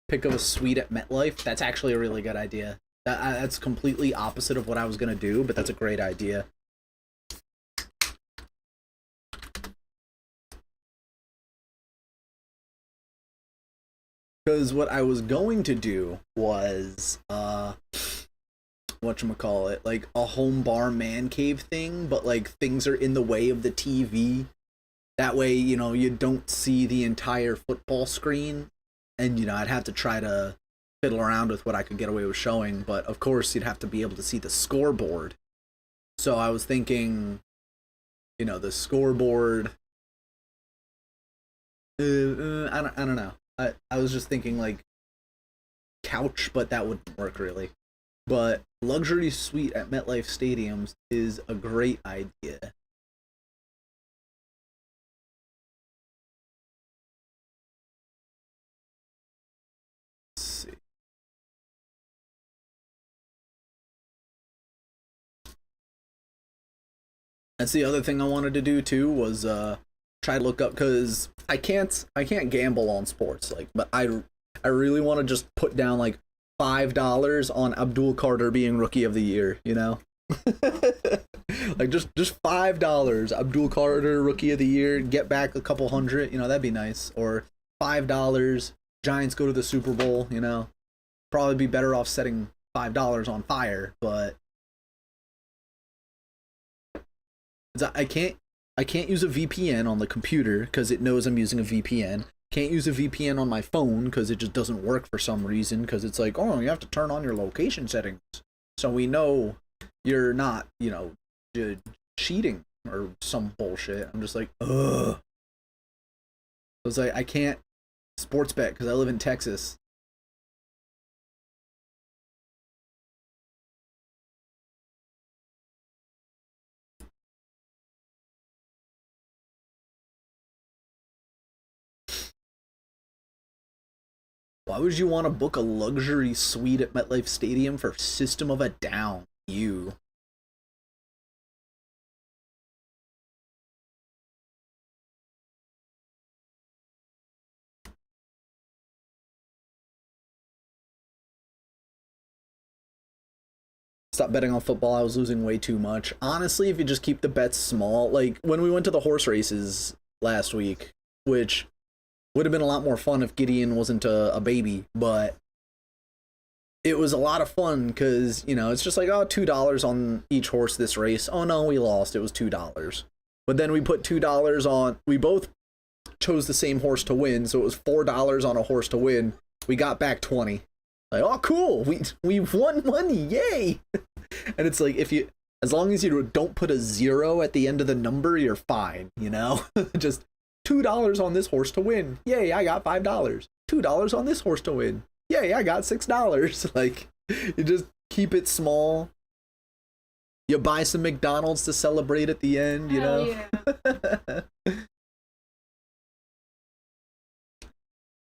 pick of a suite at MetLife. That's actually a really good idea. That's completely opposite of what I was gonna do, but that's a great idea. Because what I was going to do was, whatchamacallit, like a home bar man cave thing, but like things are in the way of the TV. That way, you know, you don't see the entire football screen. And, you know, I'd have to try to fiddle around with what I could get away with showing. But, of course, you'd have to be able to see the scoreboard. So I was thinking, you know, the scoreboard. I don't know. I was just thinking, like, couch, but that wouldn't work, really. But luxury suite at MetLife Stadiums is a great idea. Let's see. That's the other thing I wanted to do too, was try to look up, because I can't gamble on sports, like, but I really want to just put down like $5 on Abdul Carter being Rookie of the Year, you know? Like just $5, Abdul Carter Rookie of the Year, get back a couple hundred, you know, that'd be nice. Or $5, Giants go to the Super Bowl, you know? Probably be better off setting $5 on fire, but I can't use a VPN on the computer because it knows I'm using a VPN. Can't use a VPN on my phone because it just doesn't work for some reason, because it's like, oh, you have to turn on your location settings so we know you're not, you know, cheating or some bullshit. I'm just like, ugh. It's like, I can't sports bet because I live in Texas. Why would you want to book a luxury suite at MetLife Stadium for System of a Down? You. Stop betting on football. I was losing way too much. Honestly, if you just keep the bets small, like when we went to the horse races last week, which would have been a lot more fun if Gideon wasn't a baby, but it was a lot of fun because, you know, it's just like, oh, $2 on each horse this race. Oh no, we lost. It was $2. But then we put $2 on, we both chose the same horse to win, so it was $4 on a horse to win. We got back 20. Like, oh cool, we won money, yay! And it's like, as long as you don't put a 0 at the end of the number, you're fine, you know? Just $2 on this horse to win. Yay, I got $5. $2 on this horse to win. Yay, I got $6. Like, you just keep it small. You buy some McDonald's to celebrate at the end, you know? Yeah.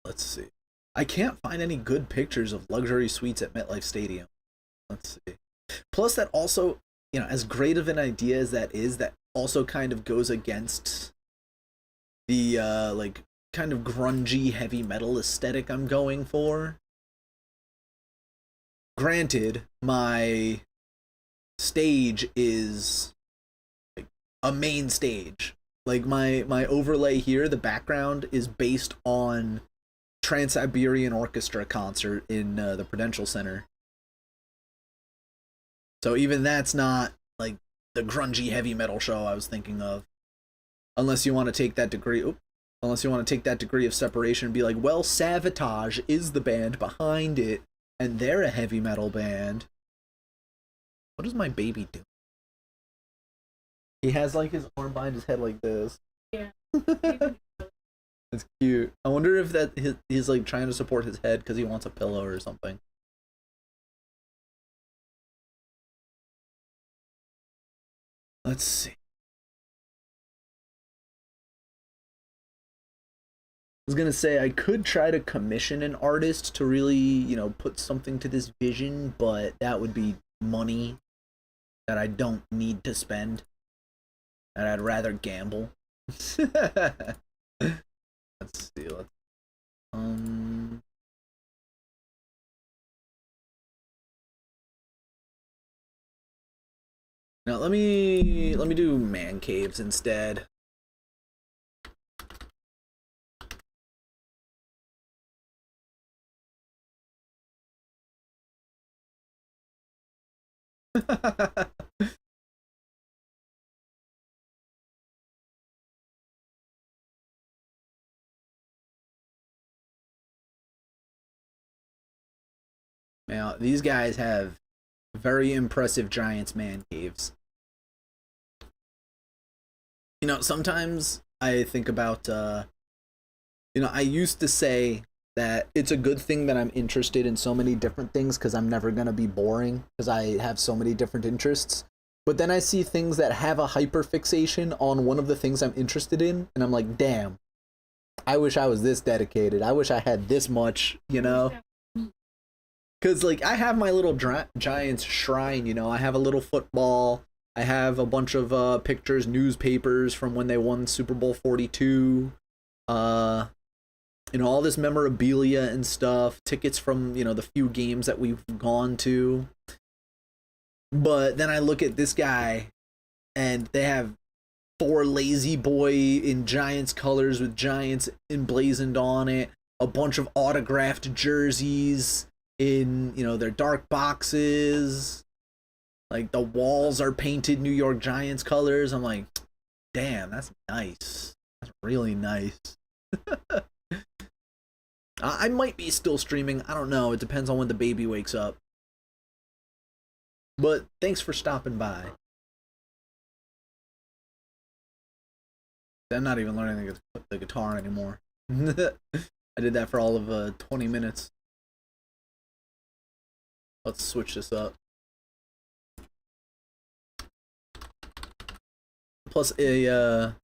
Let's see. I can't find any good pictures of luxury suites at MetLife Stadium. Let's see. Plus, that also, you know, as great of an idea as that is, that also kind of goes against the, like, kind of grungy heavy metal aesthetic I'm going for. Granted, my stage is like a main stage. Like, my overlay here, the background, is based on Trans-Siberian Orchestra concert in the Prudential Center. So even that's not like the grungy heavy metal show I was thinking of. Unless you want to take that degree, of separation and be like, well, Savatage is the band behind it, and they're a heavy metal band. What is my baby doing? He has like his arm behind his head like this. Yeah. That's cute. I wonder if he's like trying to support his head because he wants a pillow or something. Let's see. I was gonna say I could try to commission an artist to really, you know, put something to this vision, but that would be money that I don't need to spend, and I'd rather gamble. Let's see. Now let me do man caves instead. Now, these guys have very impressive giants man caves. You know, sometimes I think about, you know, I used to say that it's a good thing that I'm interested in so many different things because I'm never going to be boring because I have so many different interests. But then I see things that have a hyperfixation on one of the things I'm interested in, and I'm like, damn, I wish I was this dedicated. I wish I had this much, you know? Because, like, I have my little Giants shrine, you know? I have a little football. I have a bunch of pictures, newspapers from when they won Super Bowl 42. You know, all this memorabilia and stuff. Tickets from, you know, the few games that we've gone to. But then I look at this guy, and they have 4 Lazy Boy in Giants colors with Giants emblazoned on it. A bunch of autographed jerseys in, you know, their dark boxes. Like, the walls are painted New York Giants colors. I'm like, damn, that's nice. That's really nice. I might be still streaming. I don't know. It depends on when the baby wakes up. But thanks for stopping by. I'm not even learning the guitar anymore. I did that for all of 20 minutes. Let's switch this up. Plus I'm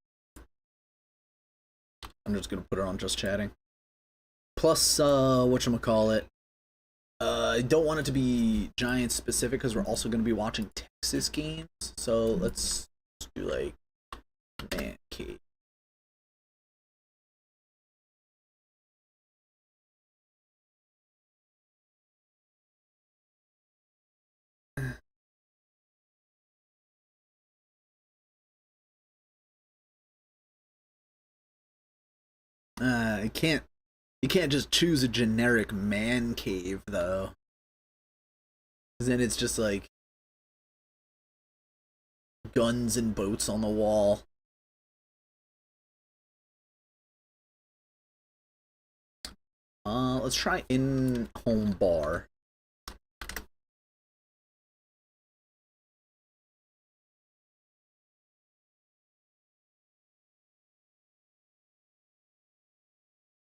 just gonna put it on just chatting. Plus, whatchamacallit. I don't want it to be Giants specific because we're also gonna be watching Texas games. So let's do like man cave. You can't just choose a generic man cave though. Cause then it's just like guns and boats on the wall. Let's try in-home bar.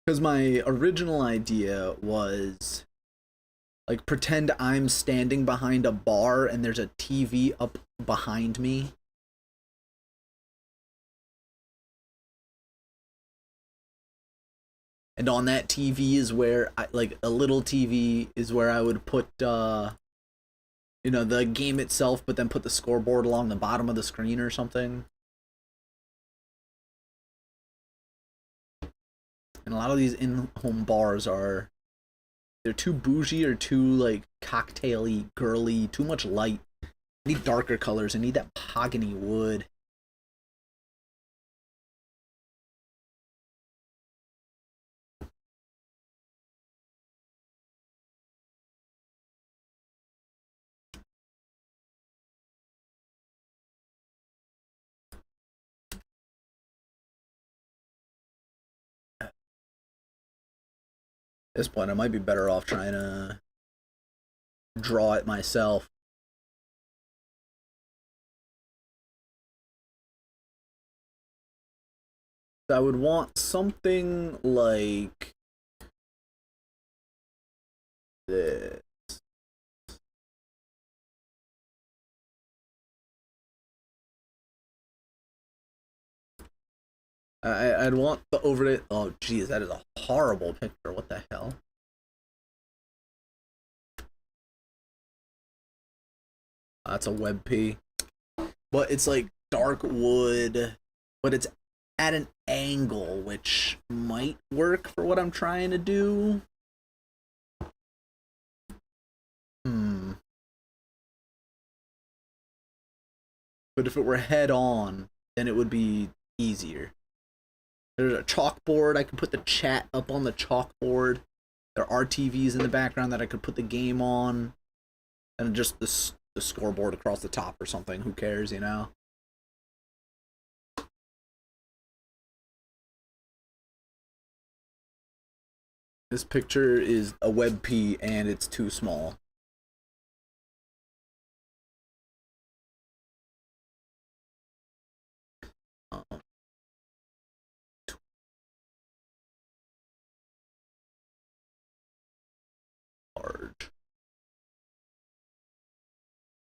Because my original idea was, like, pretend I'm standing behind a bar and there's a TV up behind me. And on that TV is where, like, a little TV is where I would put, you know, the game itself, but then put the scoreboard along the bottom of the screen or something. And a lot of these in-home bars are, they're too bougie or too, like, cocktail-y, girly, too much light. I need darker colors. I need that mahogany wood. At this point, I might be better off trying to draw it myself. I would want something like this. I'd want the overlay. Oh, geez, that is a horrible picture. What the hell? That's a WebP. But it's like dark wood, but it's at an angle, which might work for what I'm trying to do. But if it were head on, then it would be easier. There's a chalkboard. I can put the chat up on the chalkboard. There are TVs in the background that I could put the game on. And just the scoreboard across the top or something. Who cares, you know? This picture is a WebP and it's too small. Large.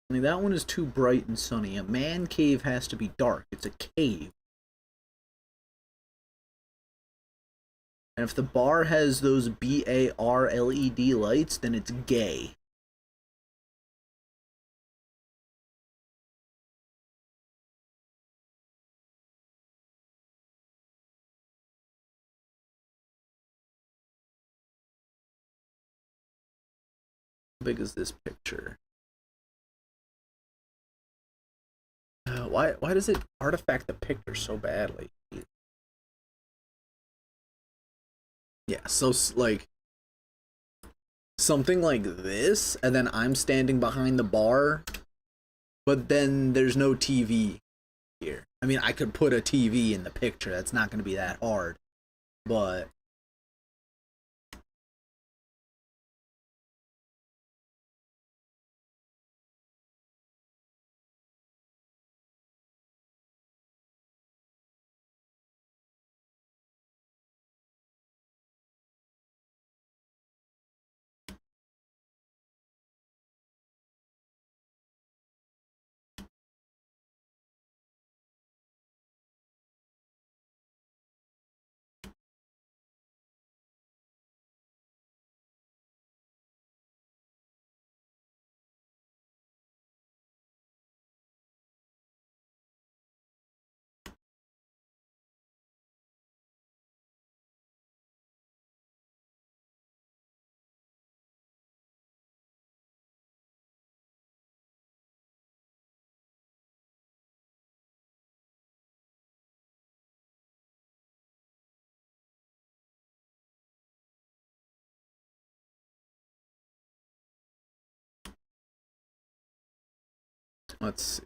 I mean, that one is too bright and sunny. A man cave has to be dark. It's a cave. And if the bar has those BAR LED lights, then it's gay. How big is this picture? Why does it artifact the picture so badly? Yeah, so like something like this, and then I'm standing behind the bar, but then there's no TV here. I mean, I could put a TV in the picture. That's not going to be that hard, but let's see.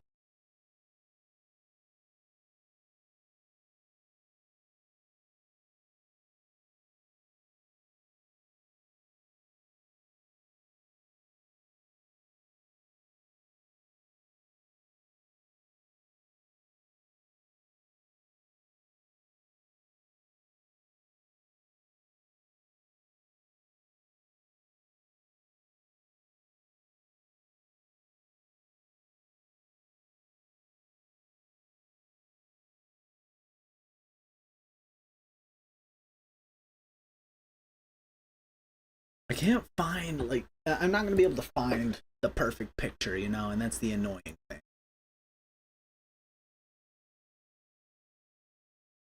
I can't find, like, I'm not going to be able to find the perfect picture, you know, and that's the annoying thing.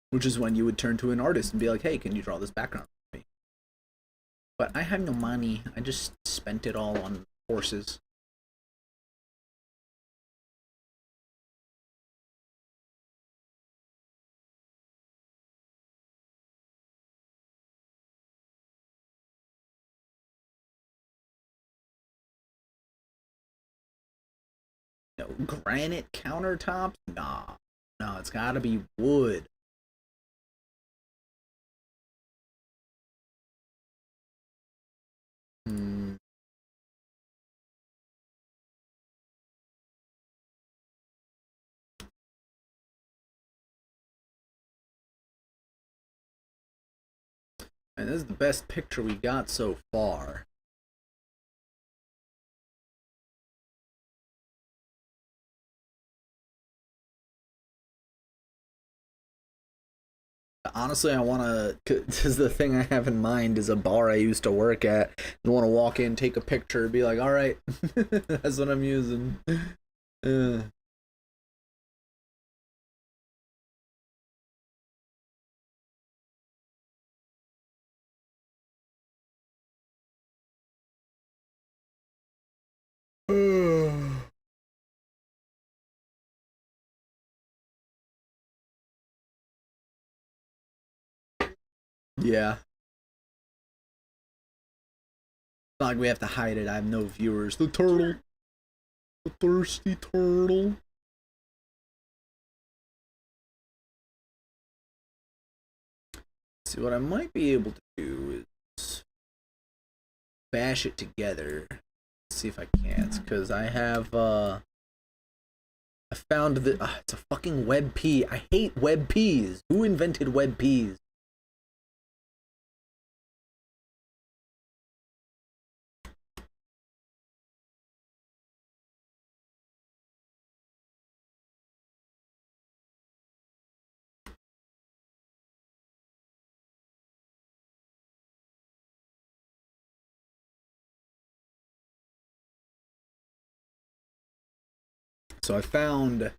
Which is when you would turn to an artist and be like, hey, can you draw this background for me? But I have no money. I just spent it all on horses. No, granite countertops? Nah. No, it's gotta be wood. Hmm. And this is the best picture we got so far. Honestly, I want to, because the thing I have in mind is a bar I used to work at. I want to walk in, take a picture, be like, all right, that's what I'm using. Yeah. It's not like we have to hide it. I have no viewers. The turtle. The thirsty turtle. See, what I might be able to do is bash it together. See if I can't, because I have, I found that, it's a fucking WebP. I hate WebPs. Who invented WebPs? So I found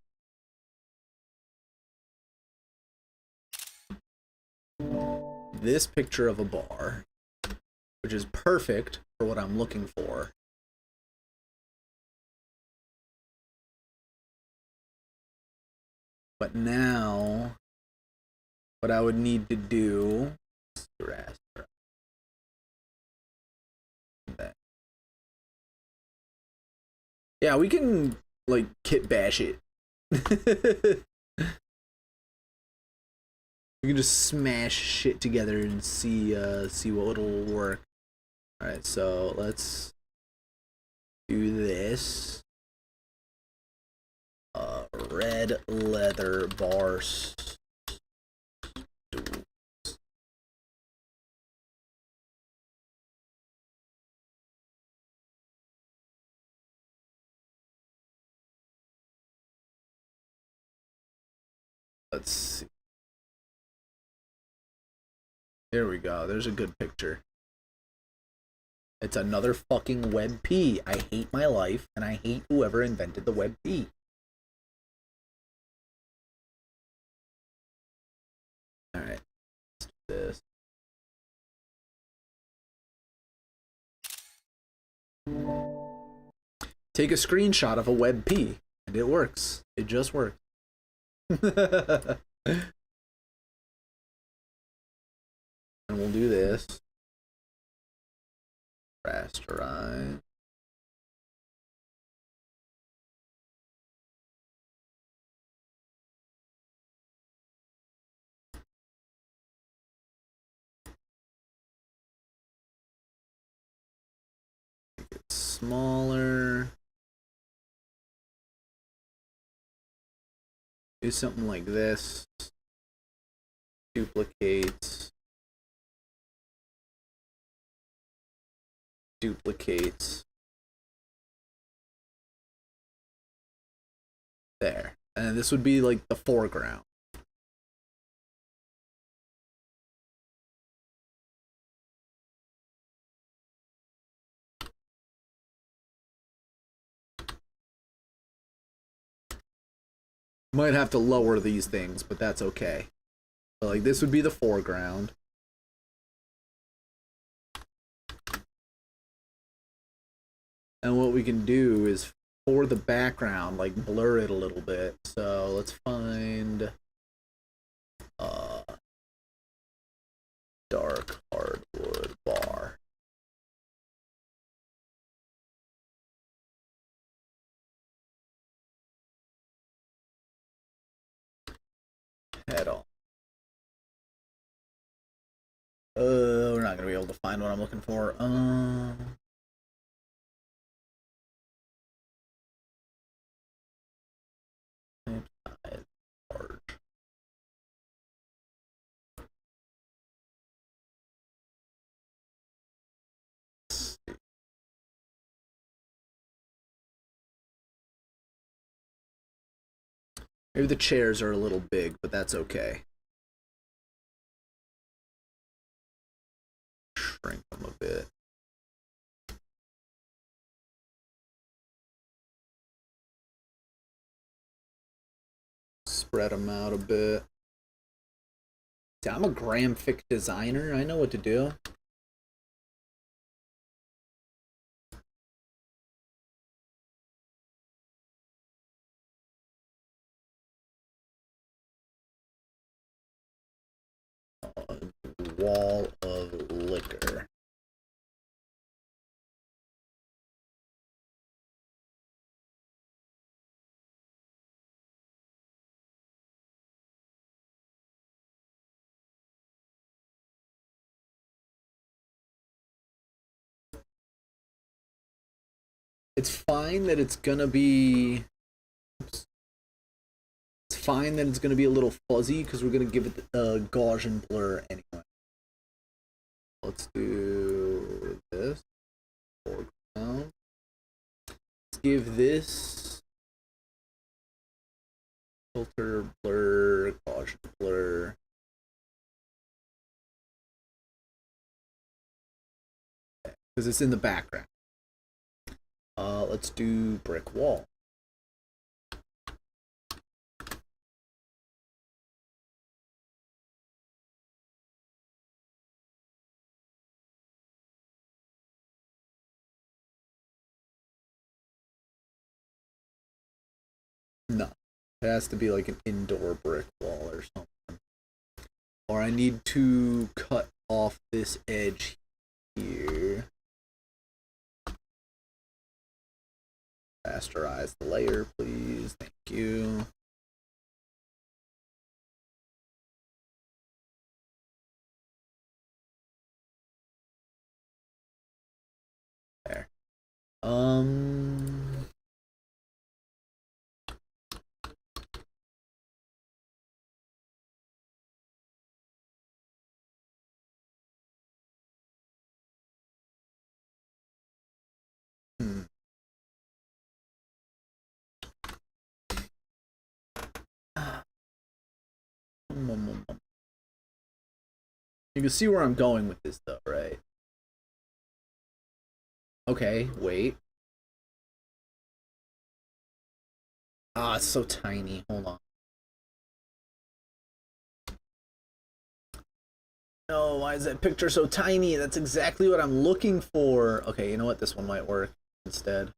this picture of a bar, which is perfect for what I'm looking for. But now, what I would need to do is raster. Yeah, we can, like, kit bash it. We can just smash shit together and see what will work. Alright, so let's do this. Red leather bar stools. Let's see. There we go. There's a good picture. It's another fucking WebP. I hate my life, and I hate whoever invented the WebP. Alright. Let's do this. Take a screenshot of a WebP, and it works. It just works. And we'll do this. Rasterize. Make it smaller. Do something like this. Duplicates. Duplicates. There. And this would be like the foreground. Might have to lower these things, but that's okay. So, like, this would be the foreground. And what we can do is, for the background, like, blur it a little bit. So let's find dark hardwood bar. Head on. We're not gonna be able to find what I'm looking for. Maybe the chairs are a little big, but that's okay. Shrink them a bit. Spread them out a bit. See, I'm a graphic designer. I know what to do. Wall of liquor. It's fine that it's gonna be. Oops. It's fine that it's gonna be a little fuzzy because we're gonna give it the Gaussian blur anyway. Let's do this. Foreground. Let's give this filter blur, Gaussian blur. Because it's in the background. Let's do brick wall. No, it has to be like an indoor brick wall or something. Or I need to cut off this edge here. Rasterize the layer, please. Thank you. There. You can see where I'm going with this though, right? Okay, wait. Ah, it's so tiny. Hold on. No, why is that picture so tiny? That's exactly what I'm looking for. Okay, you know what? This one might work instead.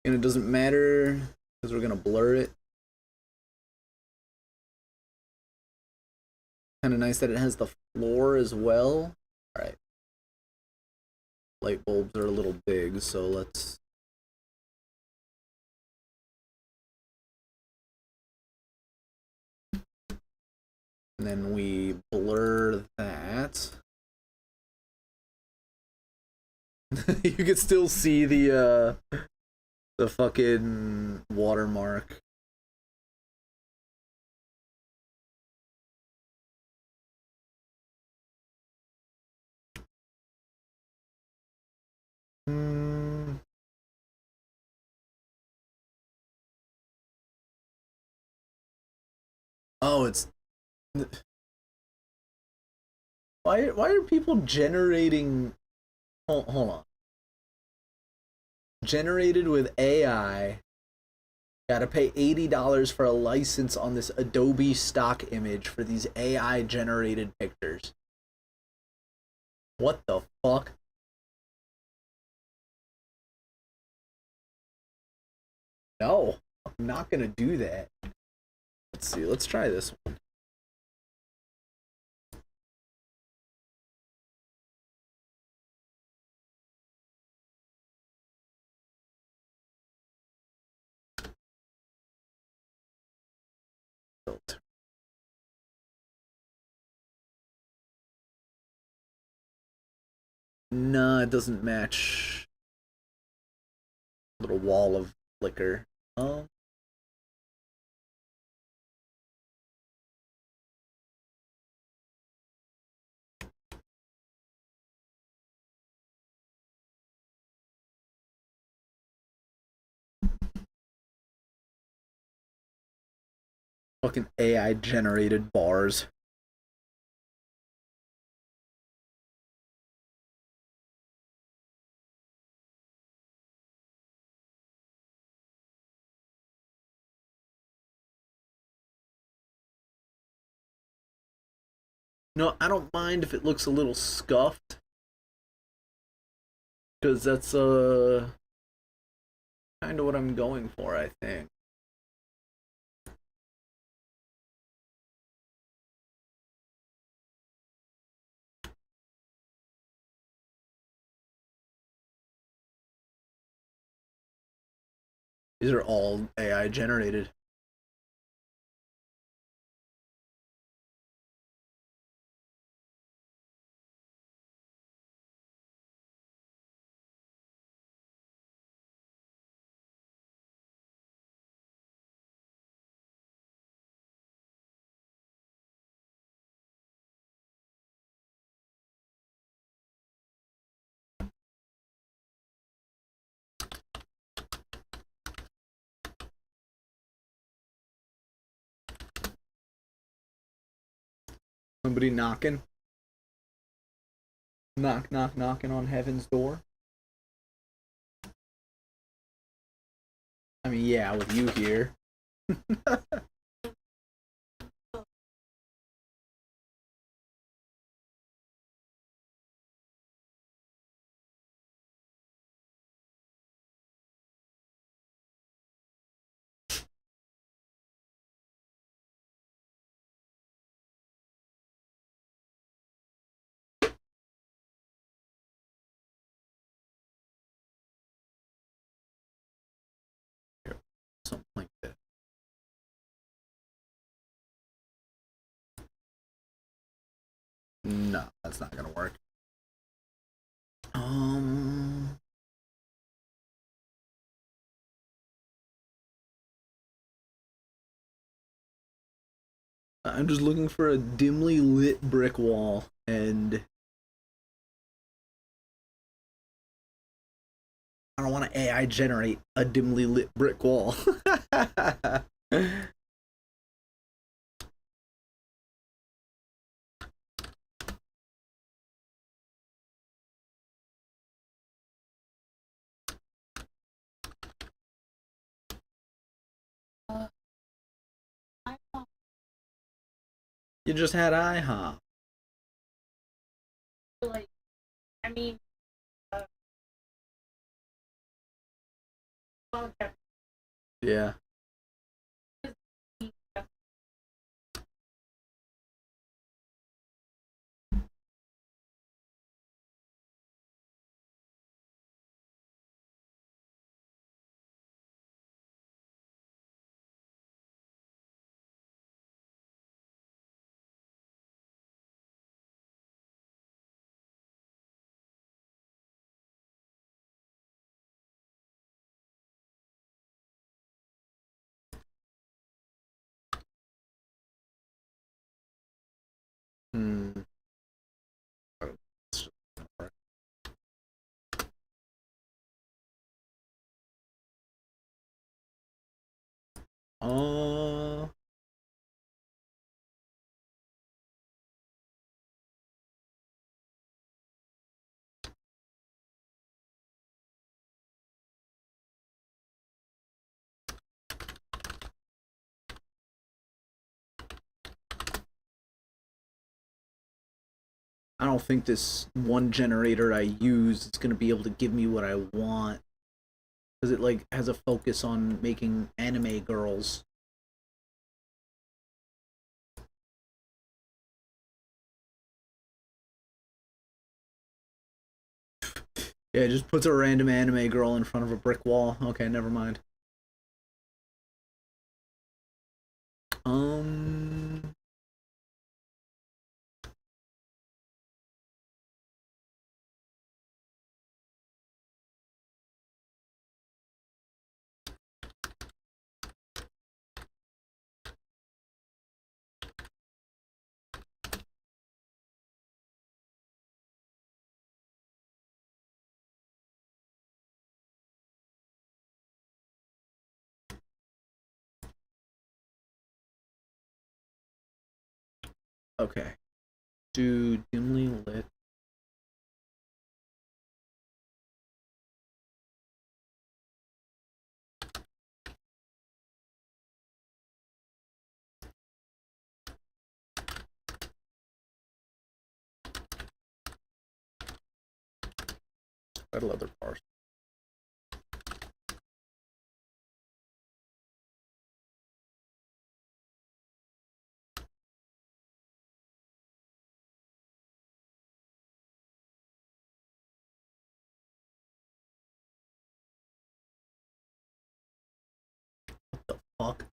And it doesn't matter because we're gonna blur it. Kind of nice that it has the floor as well. All right. Light bulbs are a little big, so let's. And then we blur that. You can still see the fucking watermark. Oh, it's. Why are people generating? Hold on. Generated with AI. Gotta pay $80 for a license on this Adobe stock image for these AI generated pictures. What the fuck? No, I'm not gonna do that. Let's see, let's try this one. Filter. No, it doesn't match. Little wall of flicker. Oh. Fucking AI generated bars. No, I don't mind if it looks a little scuffed. Because that's kind of what I'm going for, I think. These are all AI generated. Somebody knocking. Knock, knock, knocking on heaven's door. I mean, yeah, with you here. Something like that. No, that's not gonna work. I'm just looking for a dimly lit brick wall, and I don't want to AI generate a dimly lit brick wall. You just had IHOP. Like, I mean, Yeah. Hmm. Uh, I don't think this one generator I use is gonna be able to give me what I want, because it like has a focus on making anime girls. Yeah, it just puts a random anime girl in front of a brick wall. Okay, never mind. Um, Okay. Do dimly lit. Quite a leather parcel. What the fuck?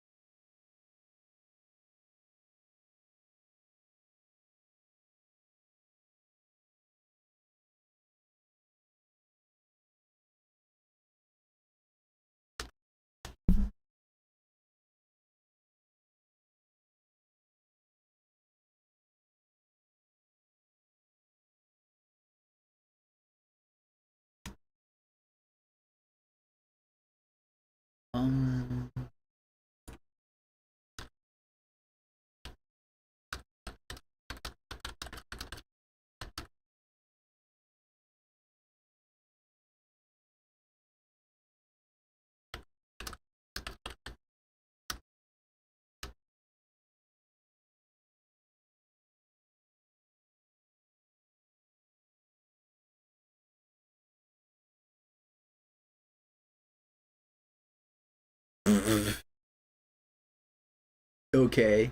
Um. Okay.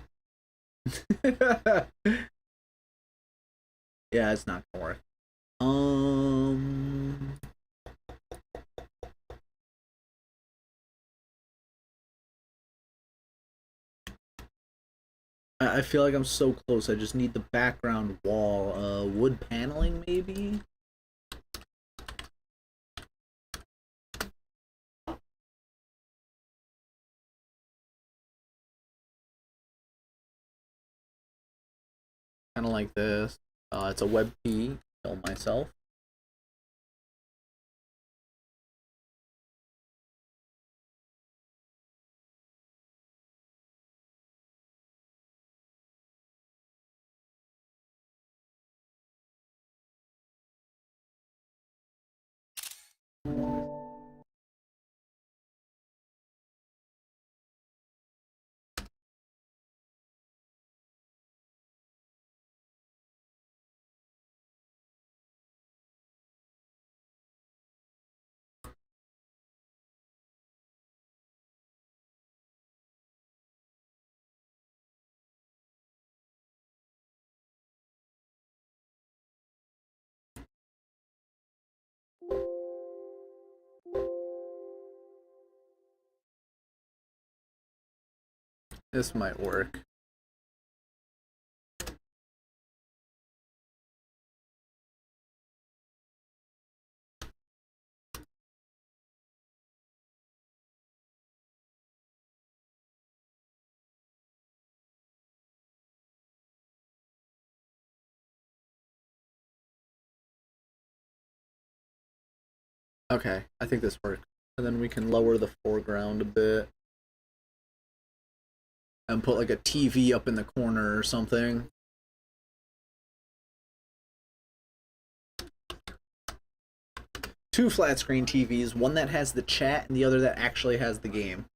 Yeah, it's not gonna work. I feel like I'm so close. I just need the background wall. Wood paneling, maybe? Kind of like this. It's a web key. Kill myself. This might work. Okay, I think this works. And then we can lower the foreground a bit. And put like a TV up in the corner or something. Two flat screen TVs, one that has the chat and the other that actually has the game.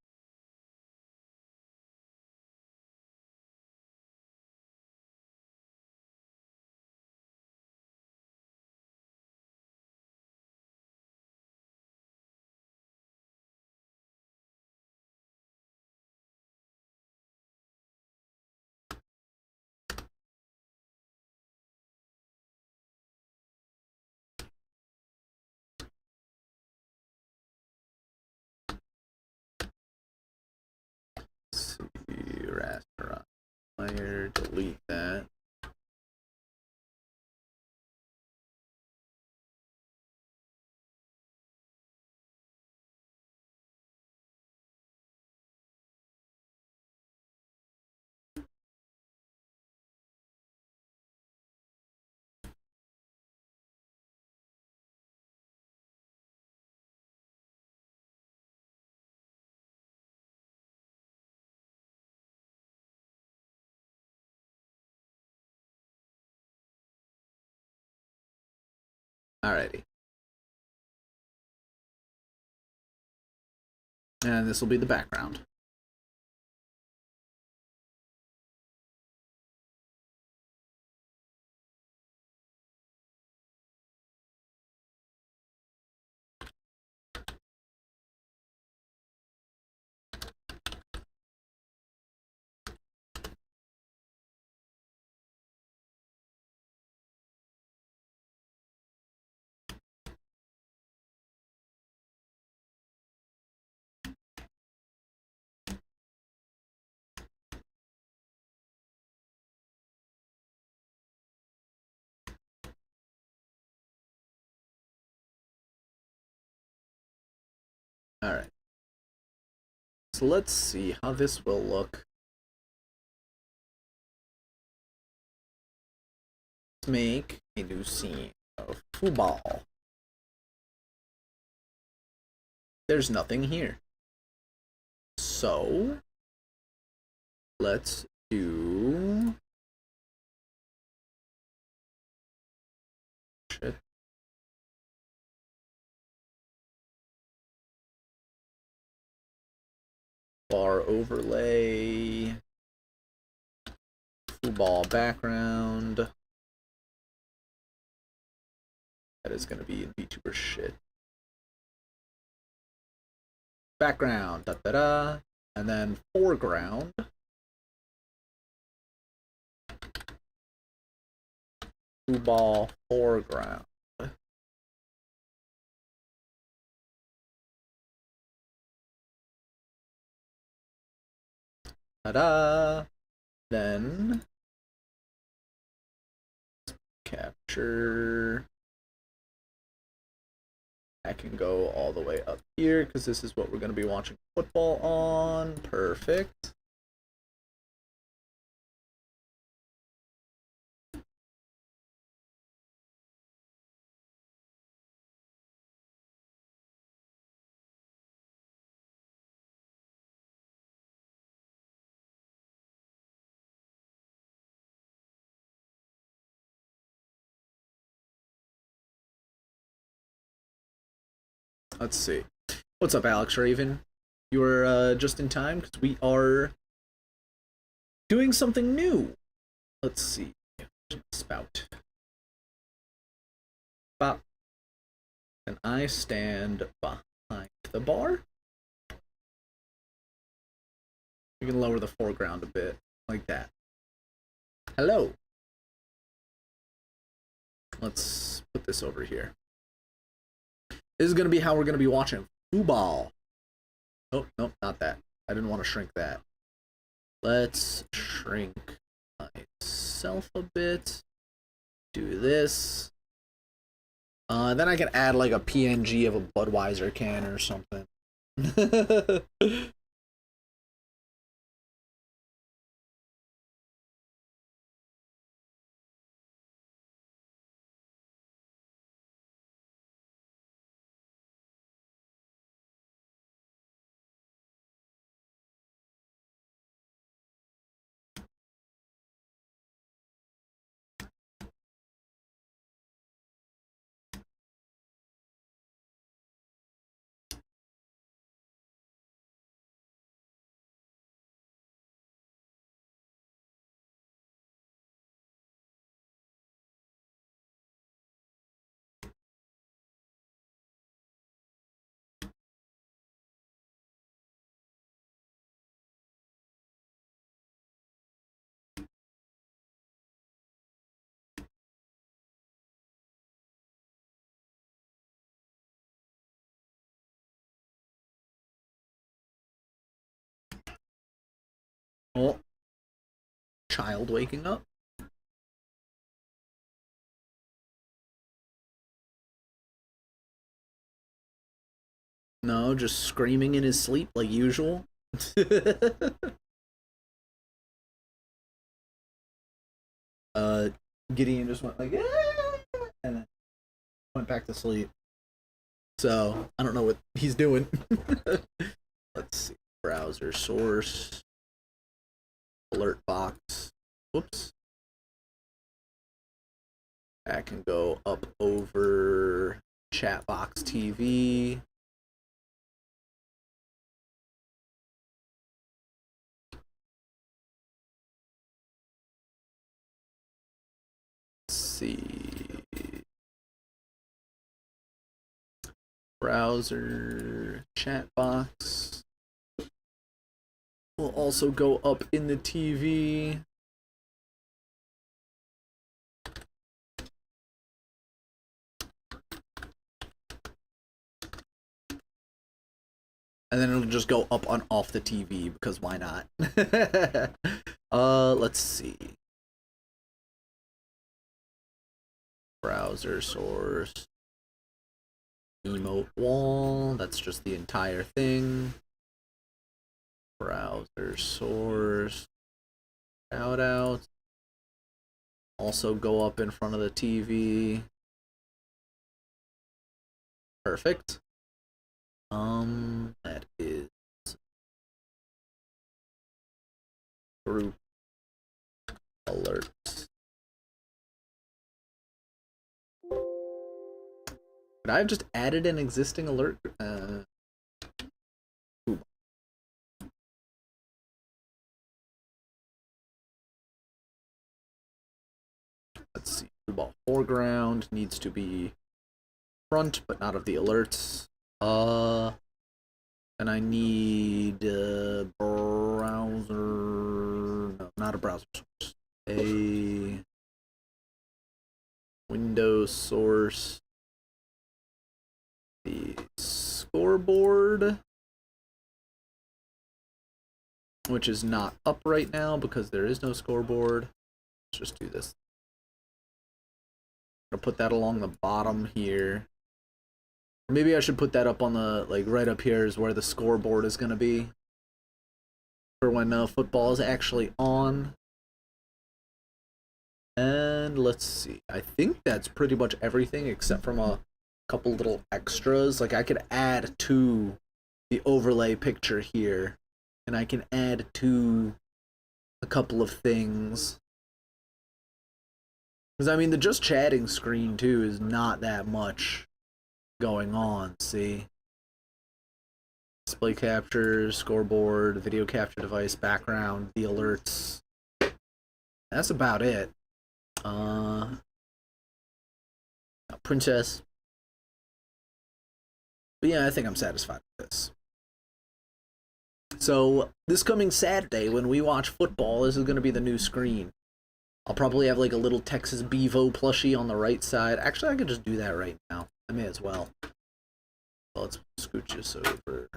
Let's see, restaurant. Fire, delete that. Alrighty. And this will be the background. Alright. So let's see how this will look. Let's make a new scene of football. There's nothing here. So let's do shit. Bar overlay, football background. That is gonna be in VTuber shit. Background, da da da, and then foreground. Football foreground. Ta-da! Then capture. I can go all the way up here because this is what we're going to be watching football on. Perfect. Let's see. What's up, Alex Raven? You're just in time because we are doing something new. Let's see. Spout. Bop. And I stand behind the bar. We can lower the foreground a bit, like that. Hello. Let's put this over here. This is going to be how we're going to be watching football. Oh, nope, not that. I didn't want to shrink that. Let's shrink myself a bit. Do this. Then I can add like a PNG of a Budweiser can or something. Oh, child waking up. No, just screaming in his sleep like usual. Gideon just went like, "Ah!" and then went back to sleep. So I don't know what he's doing. Let's see. Browser source. Alert box. Whoops. That can go up over chat box TV. Let's see. Browser chat box will also go up in the TV. And then it'll just go up on off the TV because why not? Let's see. Browser source. Emote wall, that's just the entire thing. Browser source. Shout out. Also go up in front of the TV. Perfect. That is group alerts. Could I have just added an existing alert? Let's see. Football foreground needs to be front, but not of the alerts. And I need a browser. No, not a browser source. A Windows source. The scoreboard, which is not up right now because there is no scoreboard. Let's just do this. I'm gonna put that along the bottom here. Maybe I should put that up on the, like, right up here is where the scoreboard is gonna be for when football is actually on. And let's see. I think that's pretty much everything except from a couple little extras. Like, I could add to the overlay picture here, and I can add to a couple of things. Because, I mean, the just chatting screen, too, is not that much going on, see? Display capture, scoreboard, video capture device, background, the alerts. That's about it. Princess. But yeah, I think I'm satisfied with this. So, this coming Saturday, when we watch football, this is going to be the new screen. I'll probably have like a little Texas Bevo plushie on the right side. Actually, I could just do that right now. I may as well. Well, let's scooch this over.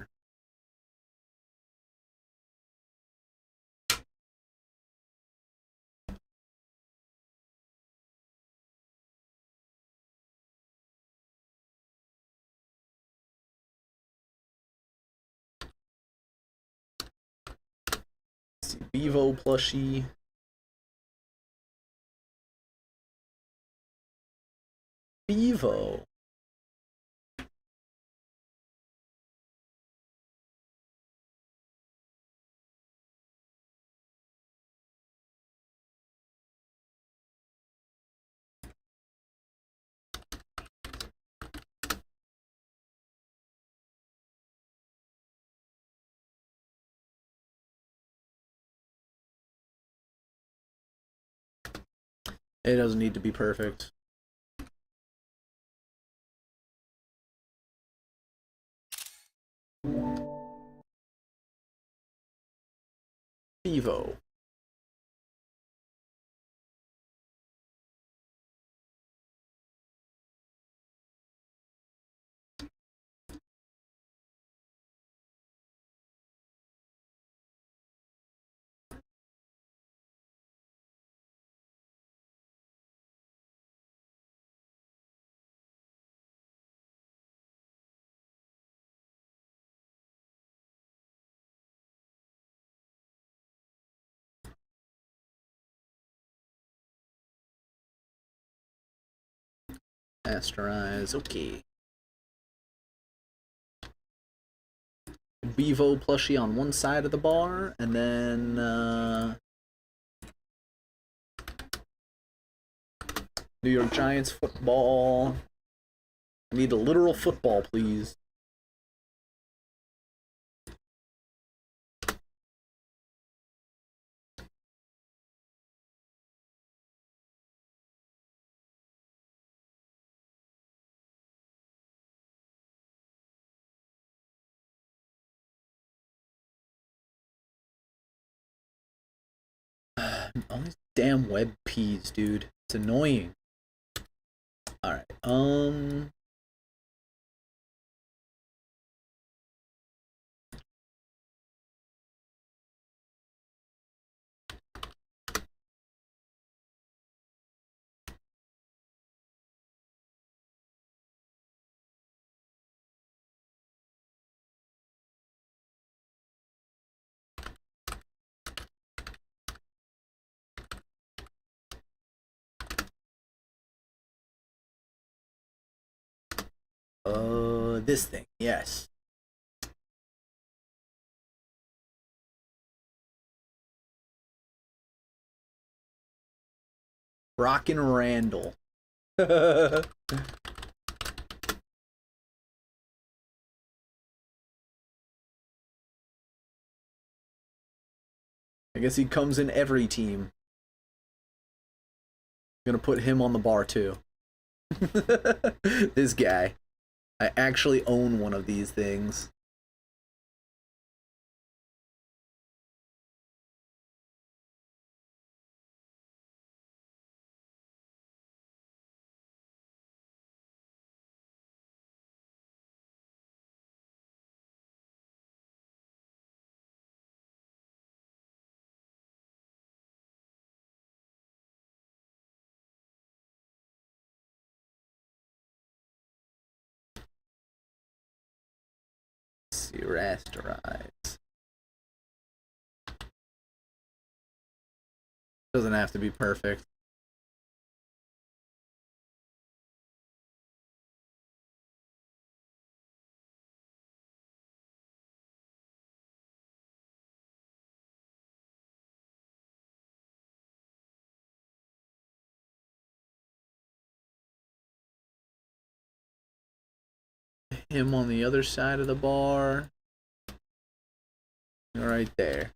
Let's see, Bevo plushie. Bevo. It doesn't need to be perfect. Bevo. Masterize, okay. Bevo plushie on one side of the bar, and then New York Giants football. I need a literal football, please. All these damn web peas, dude. It's annoying. Alright, this thing, yes. Rockin' Randall. I guess he comes in every team. Gonna put him on the bar too. This guy. I actually own one of these things. Rasterize. Doesn't have to be perfect. Him on the other side of the bar. Right there.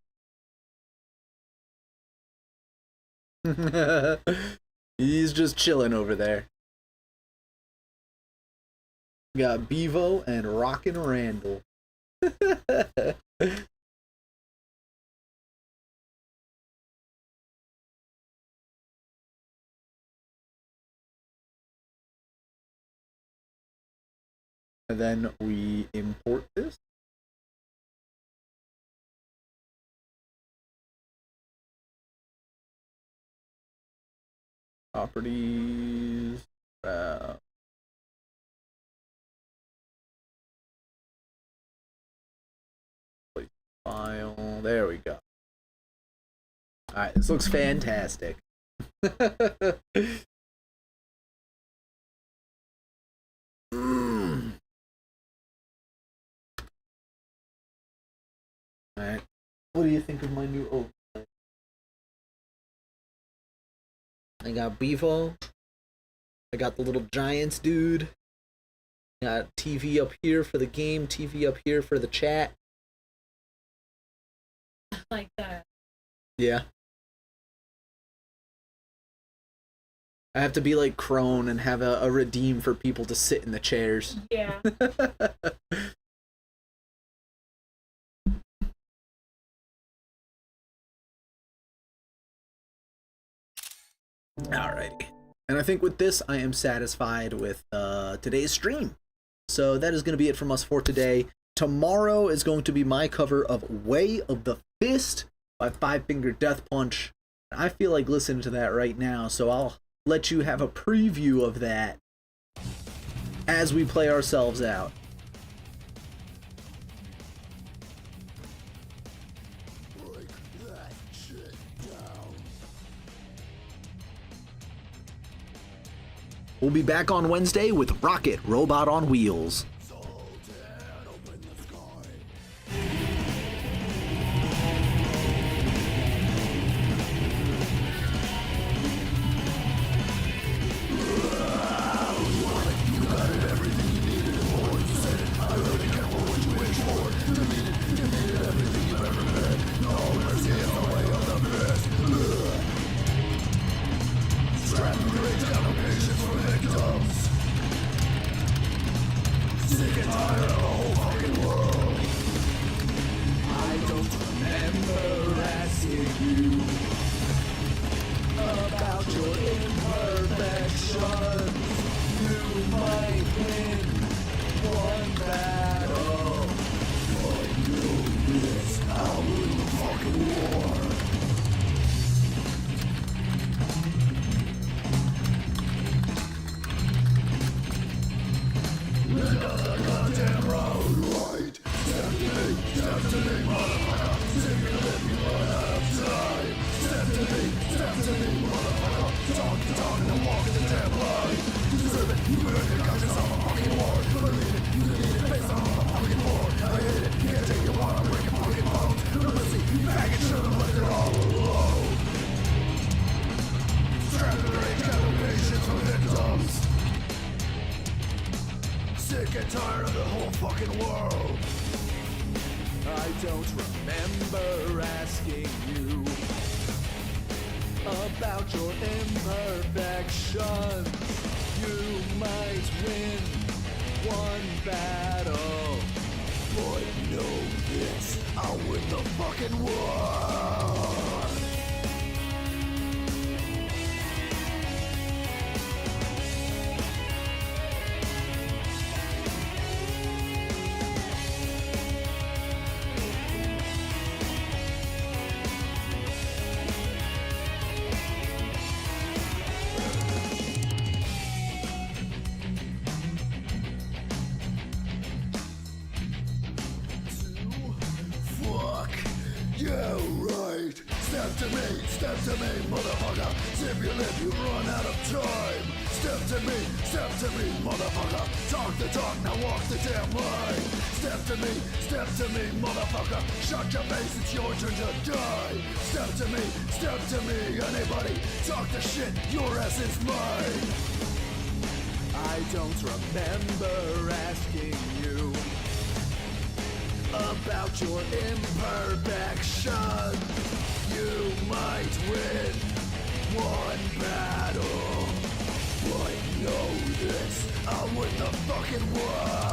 He's just chilling over there. Got Bevo and Rockin' Randall. And then we import this. Properties. File. There we go. Alright, this looks fantastic. Alright. What do you think of my new overlay? I got Bevo. I got the little Giants dude. Got TV up here for the game, TV up here for the chat. Like that. Yeah. I have to be like Crone and have a redeem for people to sit in the chairs. Yeah. Alrighty. And I think with this, I am satisfied with today's stream. So that is going to be it from us for today. Tomorrow is going to be my cover of Way of the Fist by Five Finger Death Punch. I feel like listening to that right now, so I'll let you have a preview of that as we play ourselves out. We'll be back on Wednesday with Rocket Robot on Wheels. sick and tired of the whole fucking world. I don't remember asking you about your imperfections. You might win one battle, but know this, I'll win the fucking war. Yeah, right. Step to me, motherfucker. Zip your lip, you run out of time. Step to me, motherfucker. Talk the talk, now walk the damn line. Step to me, motherfucker. Shut your face, it's your turn to die. Step to me, anybody. Talk the shit, your ass is mine. I don't remember asking you about your imperfection. You might win one battle, but know this, I'll win the fucking war.